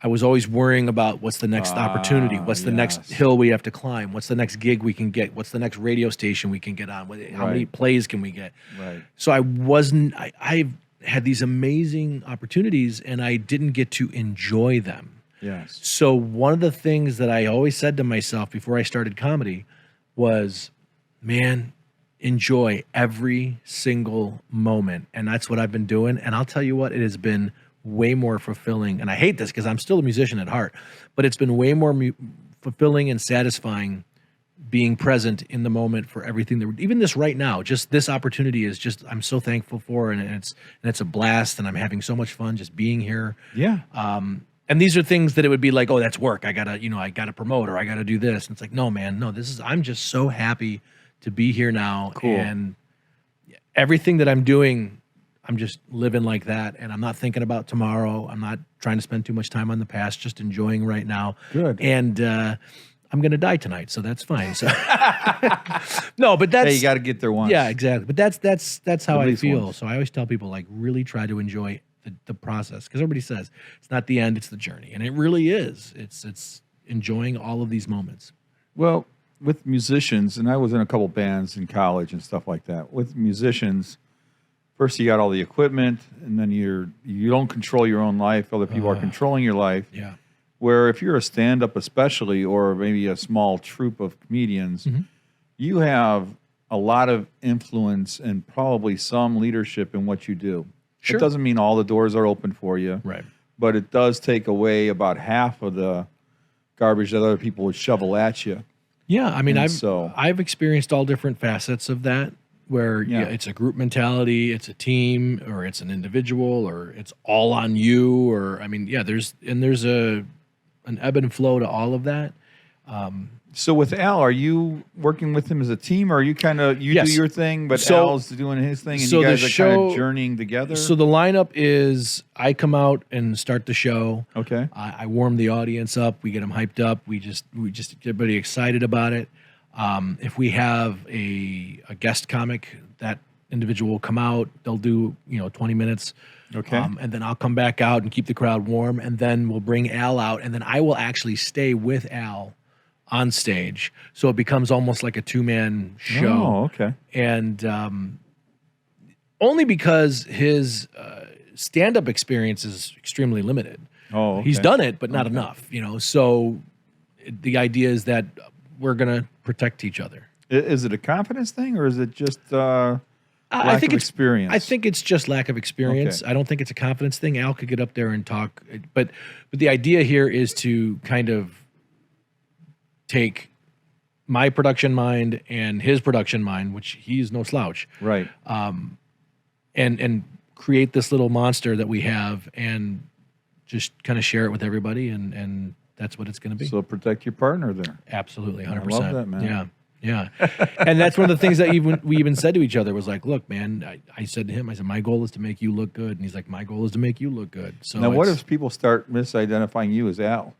I was always worrying about what's the next opportunity, what's the next hill we have to climb, what's the next gig we can get, what's the next radio station we can get on, how many plays can we get. Right. So I had these amazing opportunities and I didn't get to enjoy them. Yes. So one of the things that I always said to myself before I started comedy was, man, enjoy every single moment. And that's what I've been doing. And I'll tell you what, it has been way more fulfilling. And I hate this because I'm still a musician at heart, but it's been way more fulfilling and satisfying being present in the moment for everything that even this right now, just this opportunity is just, I'm so thankful for, and it's a blast and I'm having so much fun just being here. Yeah. And these are things that it would be like, oh, that's work. I gotta promote or I gotta do this. And it's like, no, man, no, I'm just so happy to be here now. Cool. And everything that I'm doing, I'm just living like that. And I'm not thinking about tomorrow. I'm not trying to spend too much time on the past, just enjoying right now. Good. And, I'm going to die tonight, so that's fine. So no, but that's, hey, you got to get there once. Yeah, exactly. But that's how I feel. Once. So I always tell people, like, really try to enjoy the process, because everybody says it's not the end, it's the journey, and it really is. It's enjoying all of these moments. Well, with musicians, and I was in a couple bands in college and stuff like that. With musicians, first you got all the equipment, and then you don't control your own life. Other people are controlling your life. Yeah. Where if you're a stand-up especially, or maybe a small troupe of comedians, you have a lot of influence and probably some leadership in what you do. Sure. It doesn't mean all the doors are open for you. Right. But it does take away about half of the garbage that other people would shovel at you. Yeah, I mean, I've experienced all different facets of that, where it's a group mentality, it's a team, or it's an individual, or it's all on you, or, I mean, there's an ebb and flow to all of that. So with Al, are you working with him as a team, or are you kind of, do your thing, but Al's doing his thing, and you guys are kind of journeying together? So the lineup is, I come out and start the show. Okay. I warm the audience up. We get them hyped up. We just get everybody excited about it. If we have a guest comic, that individual will come out. They'll do 20 minutes. Okay. And then I'll come back out and keep the crowd warm, and then we'll bring Al out, and then I will actually stay with Al on stage. So it becomes almost like a two-man show. Oh, okay. And only because his stand-up experience is extremely limited. Oh, okay. He's done it, but not enough, So the idea is that we're going to protect each other. Is it a confidence thing, or is it just... I think it's just lack of experience. Okay. I don't think it's a confidence thing. Al could get up there and talk, but the idea here is to kind of take my production mind and his production mind, which he's no slouch, right? And create this little monster that we have, and just kind of share it with everybody, and that's what it's going to be. So protect your partner there. Absolutely, 100%. I love that, man. Yeah. Yeah. And that's one of the things that we even said to each other was like, look, man, I said to him, I said, my goal is to make you look good. And he's like, my goal is to make you look good. So now, what if people start misidentifying you as Al?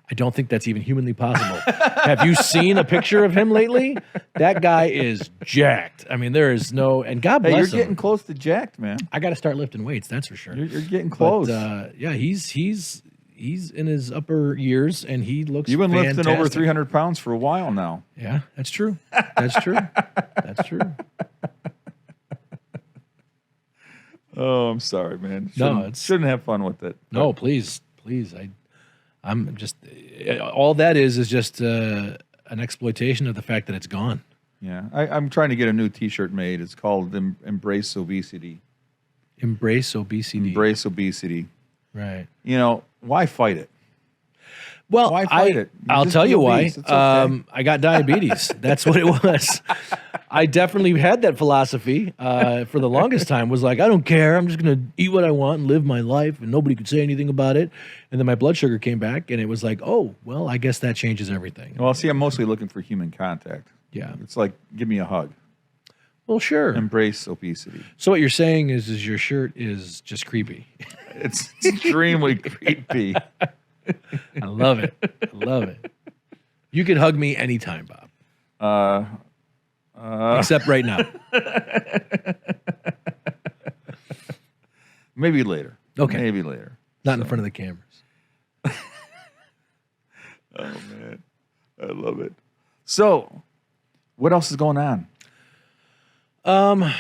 I don't think that's even humanly possible. Have you seen a picture of him lately? That guy is jacked. I mean, there is no, and God bless him. You're getting close to jacked, man. I got to start lifting weights. That's for sure. You're getting close. But, yeah, he's in his upper years, and he looks You've been fantastic. lifting over 300 pounds for a while now. Yeah, that's true. That's true. That's true. Oh, I'm sorry, man. Shouldn't have fun with it. No, please. I'm just, all that is just an exploitation of the fact that it's gone. Yeah, I'm trying to get a new T-shirt made. It's called Embrace Obesity. Embrace Obesity. Embrace Obesity. Right. Why fight it? Well, Why fight it? I'll Just tell be you why. obese. It's okay. I got diabetes. That's what it was. I definitely had that philosophy for the longest time. Was like, I don't care. I'm just going to eat what I want and live my life, and nobody could say anything about it. And then my blood sugar came back, and it was like, oh, well, I guess that changes everything. Well, see, I'm mostly looking for human contact. Yeah. It's like, give me a hug. Well, sure. Embrace obesity. So what you're saying is your shirt is just creepy. It's extremely creepy. I love it. I love it. You can hug me anytime, Bob. Except right now. Maybe later. Okay. Maybe later. Not in front of the cameras. Oh, man. I love it. So, what else is going on? I'm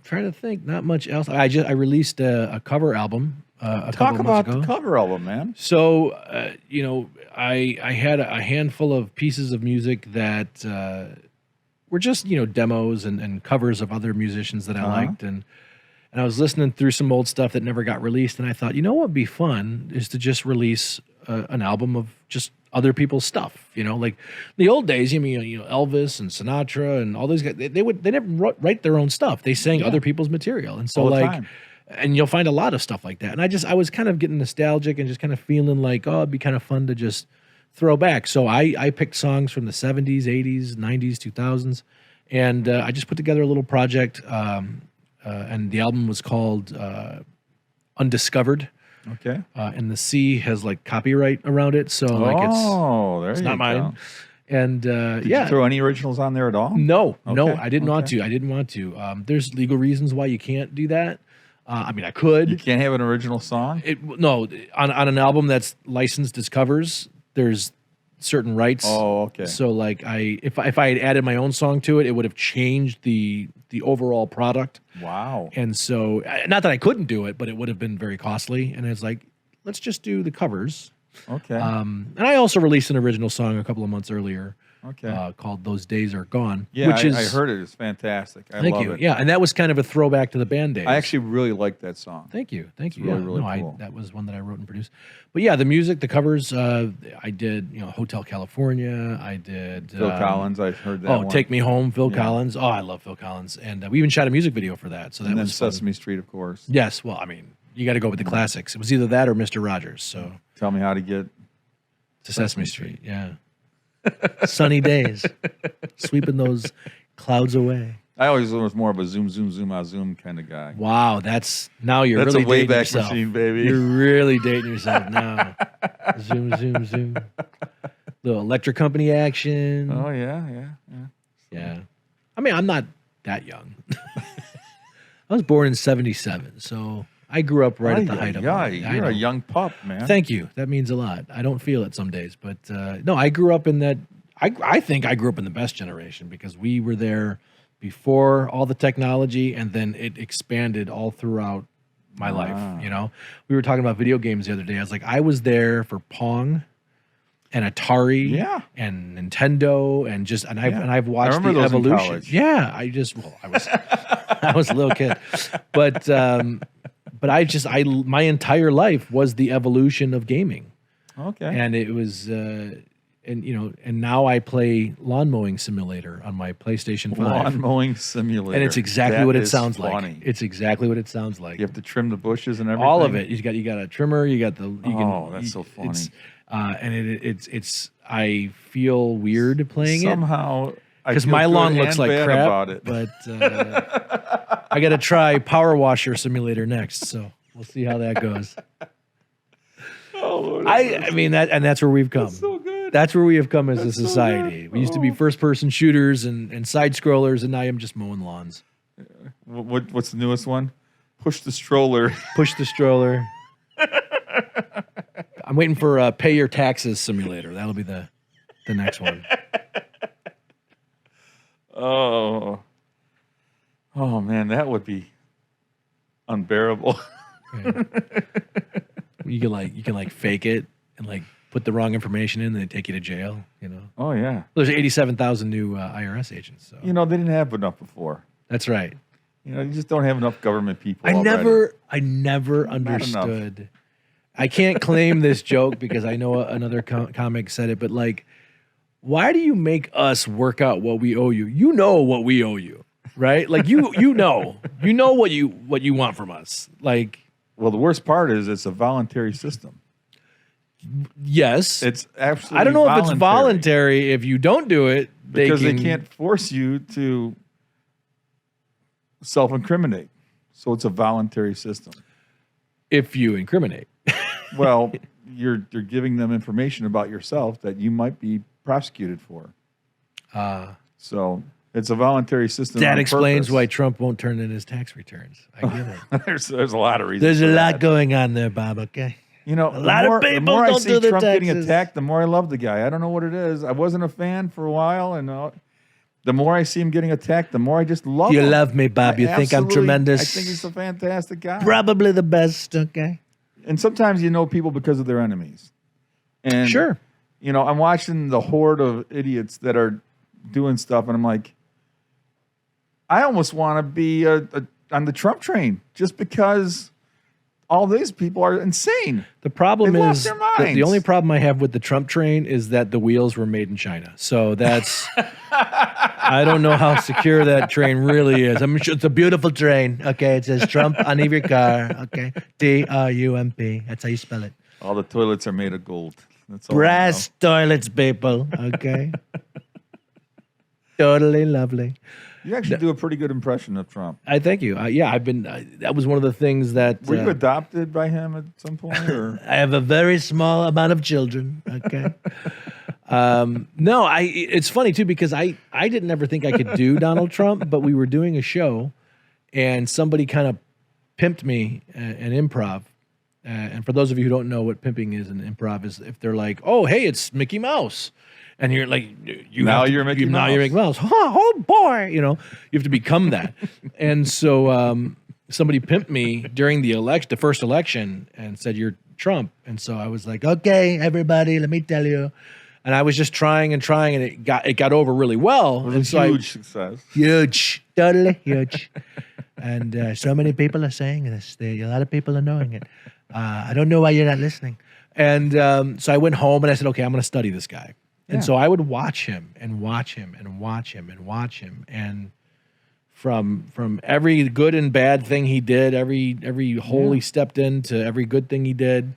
trying to think. Not much else. I released a cover album Talk about the cover album, man. So, I had a handful of pieces of music that were just, demos and covers of other musicians that I liked. And I was listening through some old stuff that never got released. And I thought, what would be fun is to just release an album of just other people's stuff, like the old days, Elvis and Sinatra and all those guys, they never write their own stuff. They sang other people's material. And so and you'll find a lot of stuff like that. And I was kind of getting nostalgic and just kind of feeling like, oh, it'd be kind of fun to just throw back. So I picked songs from the 70s, 80s, 90s, 2000s. And I just put together a little project. And the album was called Undiscovered. Okay. And the C has like copyright around it. So it's not mine. And Did you throw any originals on there at all? No, I didn't want to. I didn't want to. There's legal reasons why you can't do that. I could. You can't have an original song? No, on an album that's licensed as covers, there's certain rights. Oh, okay. So like if I had added my own song to it, it would have changed the overall product. Wow. And so, not that I couldn't do it, but it would have been very costly. And it's like, let's just do the covers. Okay. And I also released an original song a couple of months earlier. Okay. Called "Those Days Are Gone." Yeah, which I heard it. It's fantastic. I thank love you. it. Yeah, and that was kind of a throwback to the band days. I actually really like that song. Thank you. It's really cool. That was one that I wrote and produced. But yeah, the music, the covers, I did, Hotel California. I did Phil Collins. I heard that. Oh, one. Take Me Home, Phil Collins. Oh, I love Phil Collins, and we even shot a music video for that. So that was fun. Sesame Street, of course. Yes. Well, you got to go with the classics. It was either that or Mr. Rogers. So tell me how to get to Sesame Street. Yeah. Sunny days, sweeping those clouds away. I always was more of a zoom, zoom, zoom out, zoom kind of guy. Wow, that's really a dating Wayback yourself. Machine, baby. You're really dating yourself now. Zoom, zoom, zoom. Little electric company action. Oh yeah. Yeah. I'm not that young. I was born in '77, so I grew up right at the height of it. Yeah, you're a young pup, man. Thank you. That means a lot. I don't feel it some days, but no, I grew up in that. I think I grew up in the best generation because we were there before all the technology, and then it expanded all throughout my life. We were talking about video games the other day. I was like, I was there for Pong and Atari, and Nintendo, and I've watched the evolution. Yeah, I was a little kid, but my entire life was the evolution of gaming. Okay. And it was, and now I play Lawn Mowing Simulator on my PlayStation 5. Lawn Mowing Simulator. And it's exactly what it sounds funny. like. It's exactly what it sounds like. You have to trim the bushes and everything. All of it. You got a trimmer. You got that's so funny. It's I feel weird playing somehow. Because my lawn looks like crap. About it. But I got to try Power Washer Simulator next, so we'll see how that goes. Oh, Lord, that's where we've come. That's so good. That's where we have come as a society. We used to be first-person shooters and side-scrollers, and now I'm just mowing lawns. What's the newest one? Push the stroller. Push the stroller. I'm waiting for Pay Your Taxes Simulator. That'll be the next one. Oh man, that would be unbearable. Right. You can fake it and put the wrong information in, and they take you to jail. Oh yeah. There's 87,000 new IRS agents. So they didn't have enough before. That's right. You just don't have enough government people. I never understood. I can't claim this joke because I know another comic said it, but like, why do you make us work out what we owe you? You know what we owe you, right? Like you know what you want from us. Like, well, the worst part is it's a voluntary system. Yes, it's absolutely. I don't know if it's voluntary. If you don't do it, because they can't force you to self-incriminate. So it's a voluntary system. If you incriminate, well, you're giving them information about yourself that you might be prosecuted for. So it's a voluntary system. That explains why Trump won't turn in his tax returns. I get it. There's a lot of reasons. There's a lot going on there, Bob. Okay. You know, a lot of people the more don't I see do the Trump taxes. getting attacked, the more I love the guy. I don't know what it is. I wasn't a fan for a while, and the more I see him getting attacked, the more I just love him. You love me, Bob. You think I'm tremendous. I think he's a fantastic guy. Probably the best, okay? And sometimes you know people because of their enemies. And, sure. You know, I'm watching the horde of idiots that are doing stuff, and I'm like, I almost want to be on the Trump train just because all these people are insane. The problem They've is lost their minds. the only problem I have with the Trump train is that the wheels were made in China. So that's I don't know how secure that train really is. I'm sure it's a beautiful train. Okay, it says Trump on every car. Okay, Trump. That's how you spell it. All the toilets are made of gold. That's all brass toilets, people. Okay, totally lovely. You actually do a pretty good impression of Trump. I thank you. Yeah, I've been. That was one of the things that. Were you adopted by him at some point? Or? I have a very small amount of children. Okay. No, it's funny too because I didn't ever think I could do Donald Trump, but we were doing a show, and somebody kind of pimped me an improv. And for those of you who don't know what pimping is in improv is if they're like, oh, hey, it's Mickey Mouse. And you're like, you're Mickey Mouse. Now you're Mickey Mouse. Oh boy, you have to become that. And so somebody pimped me during the first election, and said you're Trump. And so I was like, okay, everybody, let me tell you. And I was just trying, and it got over really well. It was a huge success. Huge, totally huge. And so many people are saying this. A lot of people are knowing it. I don't know why you're not listening. And so I went home and I said, okay, I'm going to study this guy. And so I would watch him and watch him and watch him and watch him. And from every good and bad thing he did, every hole he stepped into, every good thing he did.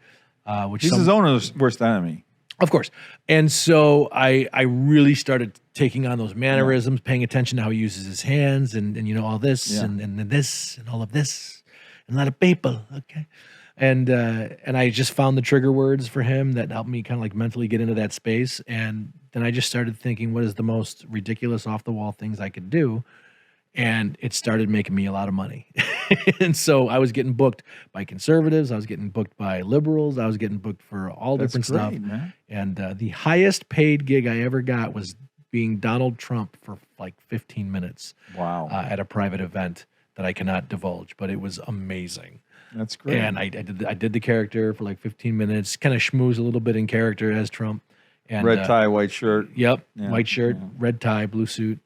Which he's his own worst enemy. Of course. And so I really started taking on those mannerisms, paying attention to how he uses his hands and all this and this and all of this and a lot of people. Okay. And I just found the trigger words for him that helped me kind of like mentally get into that space. And then I just started thinking, what is the most ridiculous off the wall things I could do? And it started making me a lot of money. And so I was getting booked by conservatives. I was getting booked by liberals. I was getting booked for all different stuff. Man. And the highest paid gig I ever got was being Donald Trump for like 15 minutes. Wow. At a private event that I cannot divulge, but it was amazing. That's great. And I did the character for like 15 minutes, kind of schmooze a little bit in character as Trump. And red tie, white shirt. Yep, white shirt, red tie, blue suit,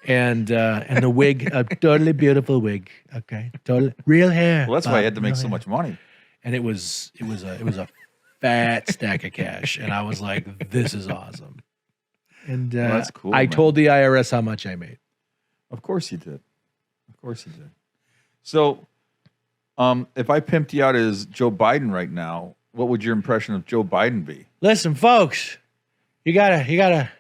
and the wig, a totally beautiful wig. Okay, totally real hair. Well, that's why I had to make so much money. And it was a fat stack of cash, and I was like, this is awesome. And that's cool. I told the IRS how much I made. Of course you did. Of course you did. So. If I pimped you out as Joe Biden right now, what would your impression of Joe Biden be? Listen, folks, you gotta.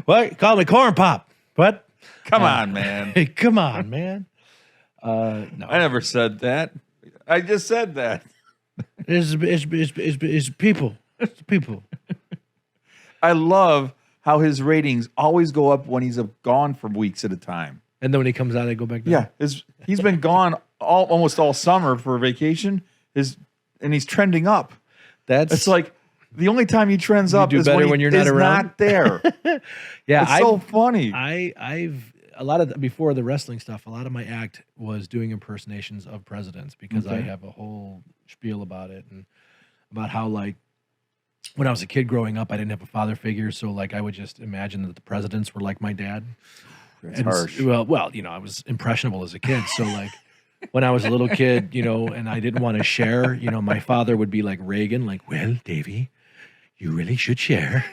What? Call me Corn Pop. What? Come on, man. Hey, come on, man. No, I never said that. I just said that. It's people. It's people. I love how his ratings always go up when he's gone for weeks at a time. And then when he comes out, they go back down. Yeah, he's been gone almost all summer for vacation. And he's trending up. It's like the only time he trends up is when you're not around. Not there. Yeah, it's so funny. I've a lot of before the wrestling stuff. A lot of my act was doing impersonations of presidents because I have a whole spiel about it and about how like when I was a kid growing up, I didn't have a father figure, so like I would just imagine that the presidents were like my dad. That's harsh. Well, I was impressionable as a kid, so like when I was a little kid, and I didn't want to share, my father would be like Reagan, like, well, Davey, you really should share.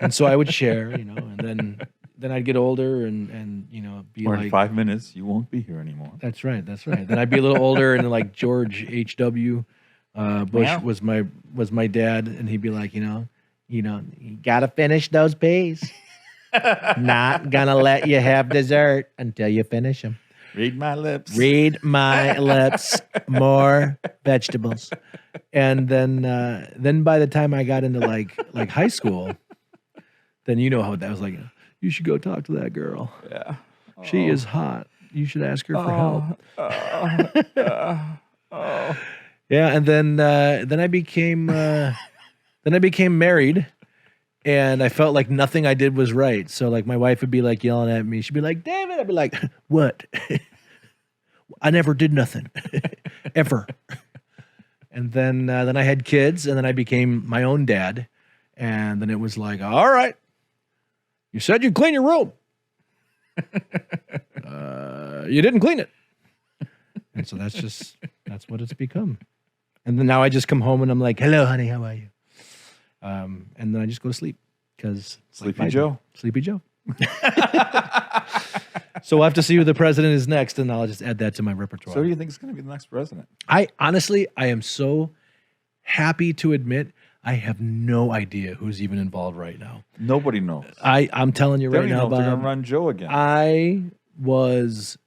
And so I would share, and then I'd get older and be Or like, in 5 minutes, you won't be here anymore. That's right. Then I'd be a little older, and like George H.W. Bush was my dad, and he'd be like, you gotta finish those peas. Not gonna let you have dessert until you finish them. Read my lips. Read my lips. More vegetables. And then by the time I got into like high school, then you know how that was like. You should go talk to that girl. Yeah, she is hot. You should ask her for help. Yeah, and then I became married. And I felt like nothing I did was right. So like my wife would be like yelling at me. She'd be like, David. I'd be like, what? I never did nothing. Ever. And then I had kids, and then I became my own dad. And then it was like, all right, you said you'd clean your room. You didn't clean it. And so that's what it's become. And then now I just come home and I'm like, hello, honey, how are you? And then I just go to sleep because Sleepy Joe. Sleepy Joe. So we'll have to see who the president is next, and I'll just add that to my repertoire. So who do you think is going to be the next president? I am so happy to admit I have no idea who's even involved right now. Nobody knows. I'm telling you right now, Bob, they're going to run Joe again. I was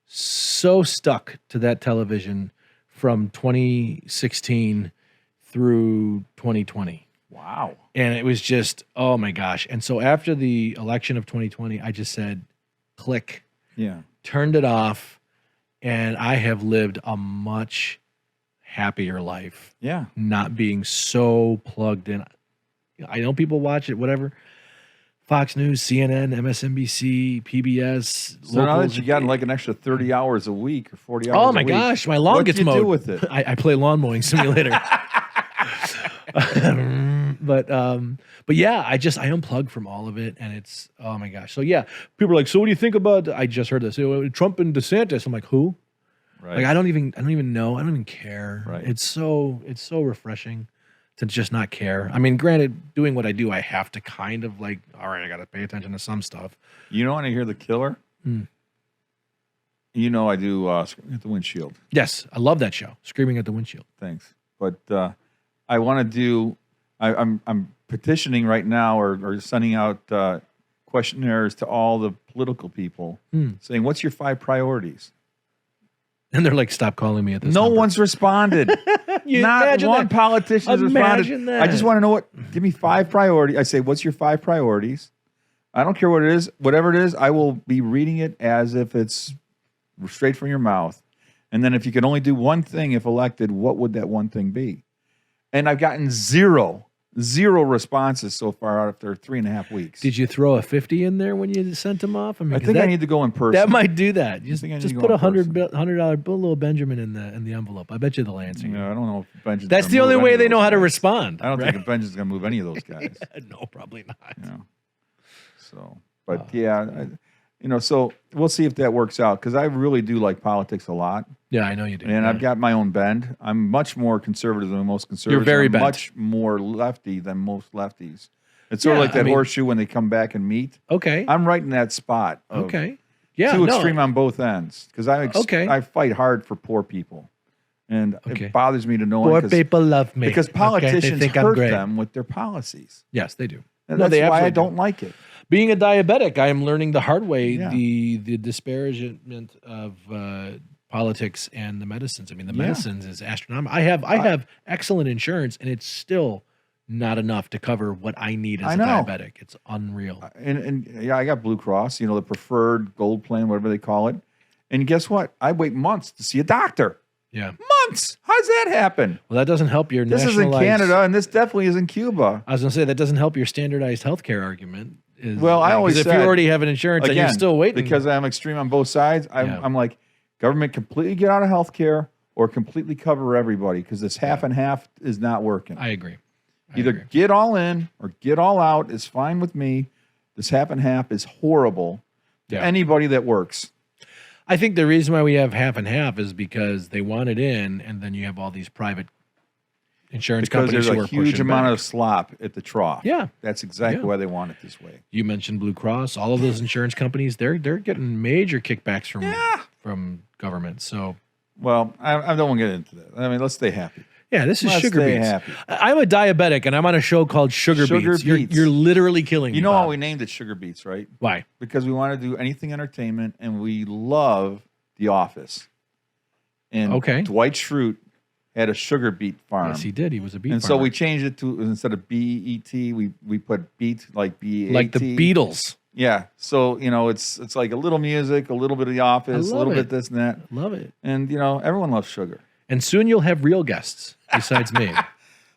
so stuck to that television from 2016 through 2020. Wow. And it was just, oh my gosh. And so after the election of 2020, I just said, click. Yeah. Turned it off. And I have lived a much happier life. Yeah. Not being so plugged in. I know people watch it, whatever. Fox News, CNN, MSNBC, PBS. So now that you got like an extra 30 hours a week or 40 hours oh a my week, gosh, my lawn gets mowed. What do you do with it? I play lawn mowing simulator. But yeah, I unplugged from all of it, and it's, oh my gosh. So yeah, people are like, so what do you think about? I just heard this, Trump and DeSantis. I'm like, who? Right. Like I don't even know. I don't even care. Right. It's so refreshing to just not care. I mean, granted, doing what I do, I have to kind of like, all right, I got to pay attention to some stuff. You know when I hear the killer? You know I do Screaming at the Windshield. Yes, I love that show, Screaming at the Windshield. Thanks. But I want to do, I'm petitioning right now or sending out questionnaires to all the political people saying, what's your 5 priorities? And they're like, stop calling me at this No number. one's responded. Not one politician has responded. That. I just want to know give me 5 priorities. I say, what's your 5 priorities? I don't care what it is. Whatever it is, I will be reading it as if it's straight from your mouth. And then if you could only do one thing if elected, what would that one thing be? And I've gotten zero responses so far after 3.5 weeks. Did you throw a 50 in there when you sent them off? I think I need to go in person. That might do that. Just put a $100 little Benjamin in the envelope. I bet you they'll answer you. No, I don't know if Benjamin's That's the only way they know how to respond. I don't think Benjamin's going to move any of those guys. No, probably not. So, but so we'll see if that works out because I really do like politics a lot. Yeah, I know you do. And I've got my own bend. I'm much more conservative than most conservatives. You're very bent. Much more lefty than most lefties. It's sort of like that horseshoe when they come back and meet. Okay. I'm right in that spot. Okay. Yeah. Too extreme on both ends because I fight hard for poor people. And it bothers me to know poor people love me. Because politicians hurt them with their policies. Yes, they do. And that's why I don't like it. Being a diabetic, I am learning the hard way the disparagement of politics and the medicines. I mean, the medicines is astronomical. I have excellent insurance, and it's still not enough to cover what I need as a diabetic. It's unreal. And I got Blue Cross, the preferred gold plan, whatever they call it. And guess what? I wait months to see a doctor. Yeah. Months. How does that happen? Well, that doesn't help your This is in Canada, and this definitely is in Cuba. I was going to say, that doesn't help your standardized healthcare argument. I always said, if you already have an insurance and you're still waiting. Because I'm extreme on both sides, I'm like, government completely get out of healthcare or completely cover everybody because this half and half is not working. I agree. Either get all in or get all out is fine with me. This half and half is horrible to anybody that works. I think the reason why we have half and half is because they want it in, and then you have all these private insurance companies there's who a are huge pushing amount back. of slop at the trough. Yeah. That's exactly why they want it this way. You mentioned Blue Cross. All of those insurance companies, they're getting major kickbacks from government. So, well, I don't want to get into that. I mean, let's stay happy. yeah, this is Let's Sugar stay Beats. happy. I'm a diabetic, and I'm on a show called Sugar Beats. You're literally killing me. You know Bob. how we named it Sugar Beats, right? Why? Because we want to do anything entertainment, and we love The Office. And Dwight Schrute had a sugar beet farm. Yes, he did. He was a beet and farmer. so we changed it to, instead of B-E-T, we put beat like B-A-T. Like the Beatles. Yeah. So, it's like a little music, a little bit of The Office, a little bit this and that. Love it. And, everyone loves sugar. And soon you'll have real guests besides me.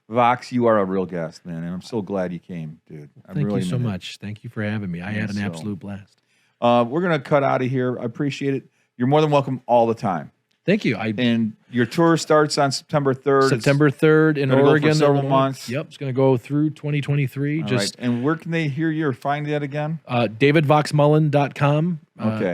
Vox, you are a real guest, man. And I'm so glad you came, dude. Thank you so much. Thank you for having me. I had an absolute blast. We're going to cut out of here. I appreciate it. You're more than welcome all the time. Thank you. And your tour starts on September 3rd. September 3rd in Oregon. Go for several months. Yep, it's going to go through 2023. All right. And where can they hear you or find that again? DavidVoxMullen.com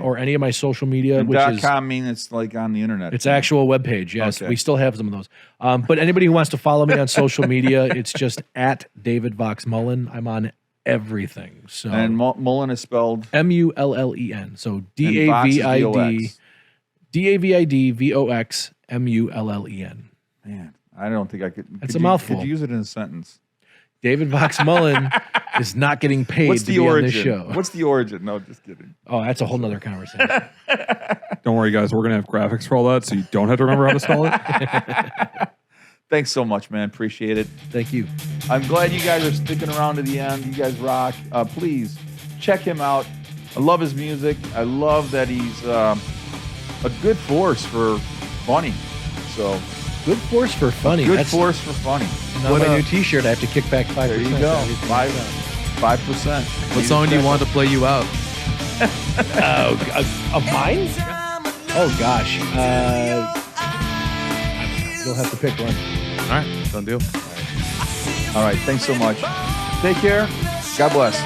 or any of my social media. And .com mean it's like on the internet. It's actual webpage, yes. Okay. We still have some of those. But anybody who wants to follow me on social media, it's just at DavidVoxMullen. I'm on everything. So and Mullen is spelled Mullen. So DavidVoxMullen. Man, I don't think I could. That's a mouthful. Could you use it in a sentence? David Vox Mullen is not getting paid to be on this show. What's the origin? No, just kidding. Oh, that's a whole nother conversation. Don't worry, guys. We're going to have graphics for all that, so you don't have to remember how to spell it. Thanks so much, man. Appreciate it. Thank you. I'm glad you guys are sticking around to the end. You guys rock. Please check him out. I love his music. I love that he's a good force for funny. So good force for funny. Good force for funny. Now my new T-shirt, I have to kick back 5%. There you go. 5%. What song do you want to play you out? Of mine? Oh gosh. You'll have to pick one. All right, done deal. All right. Thanks so much. Take care. God bless.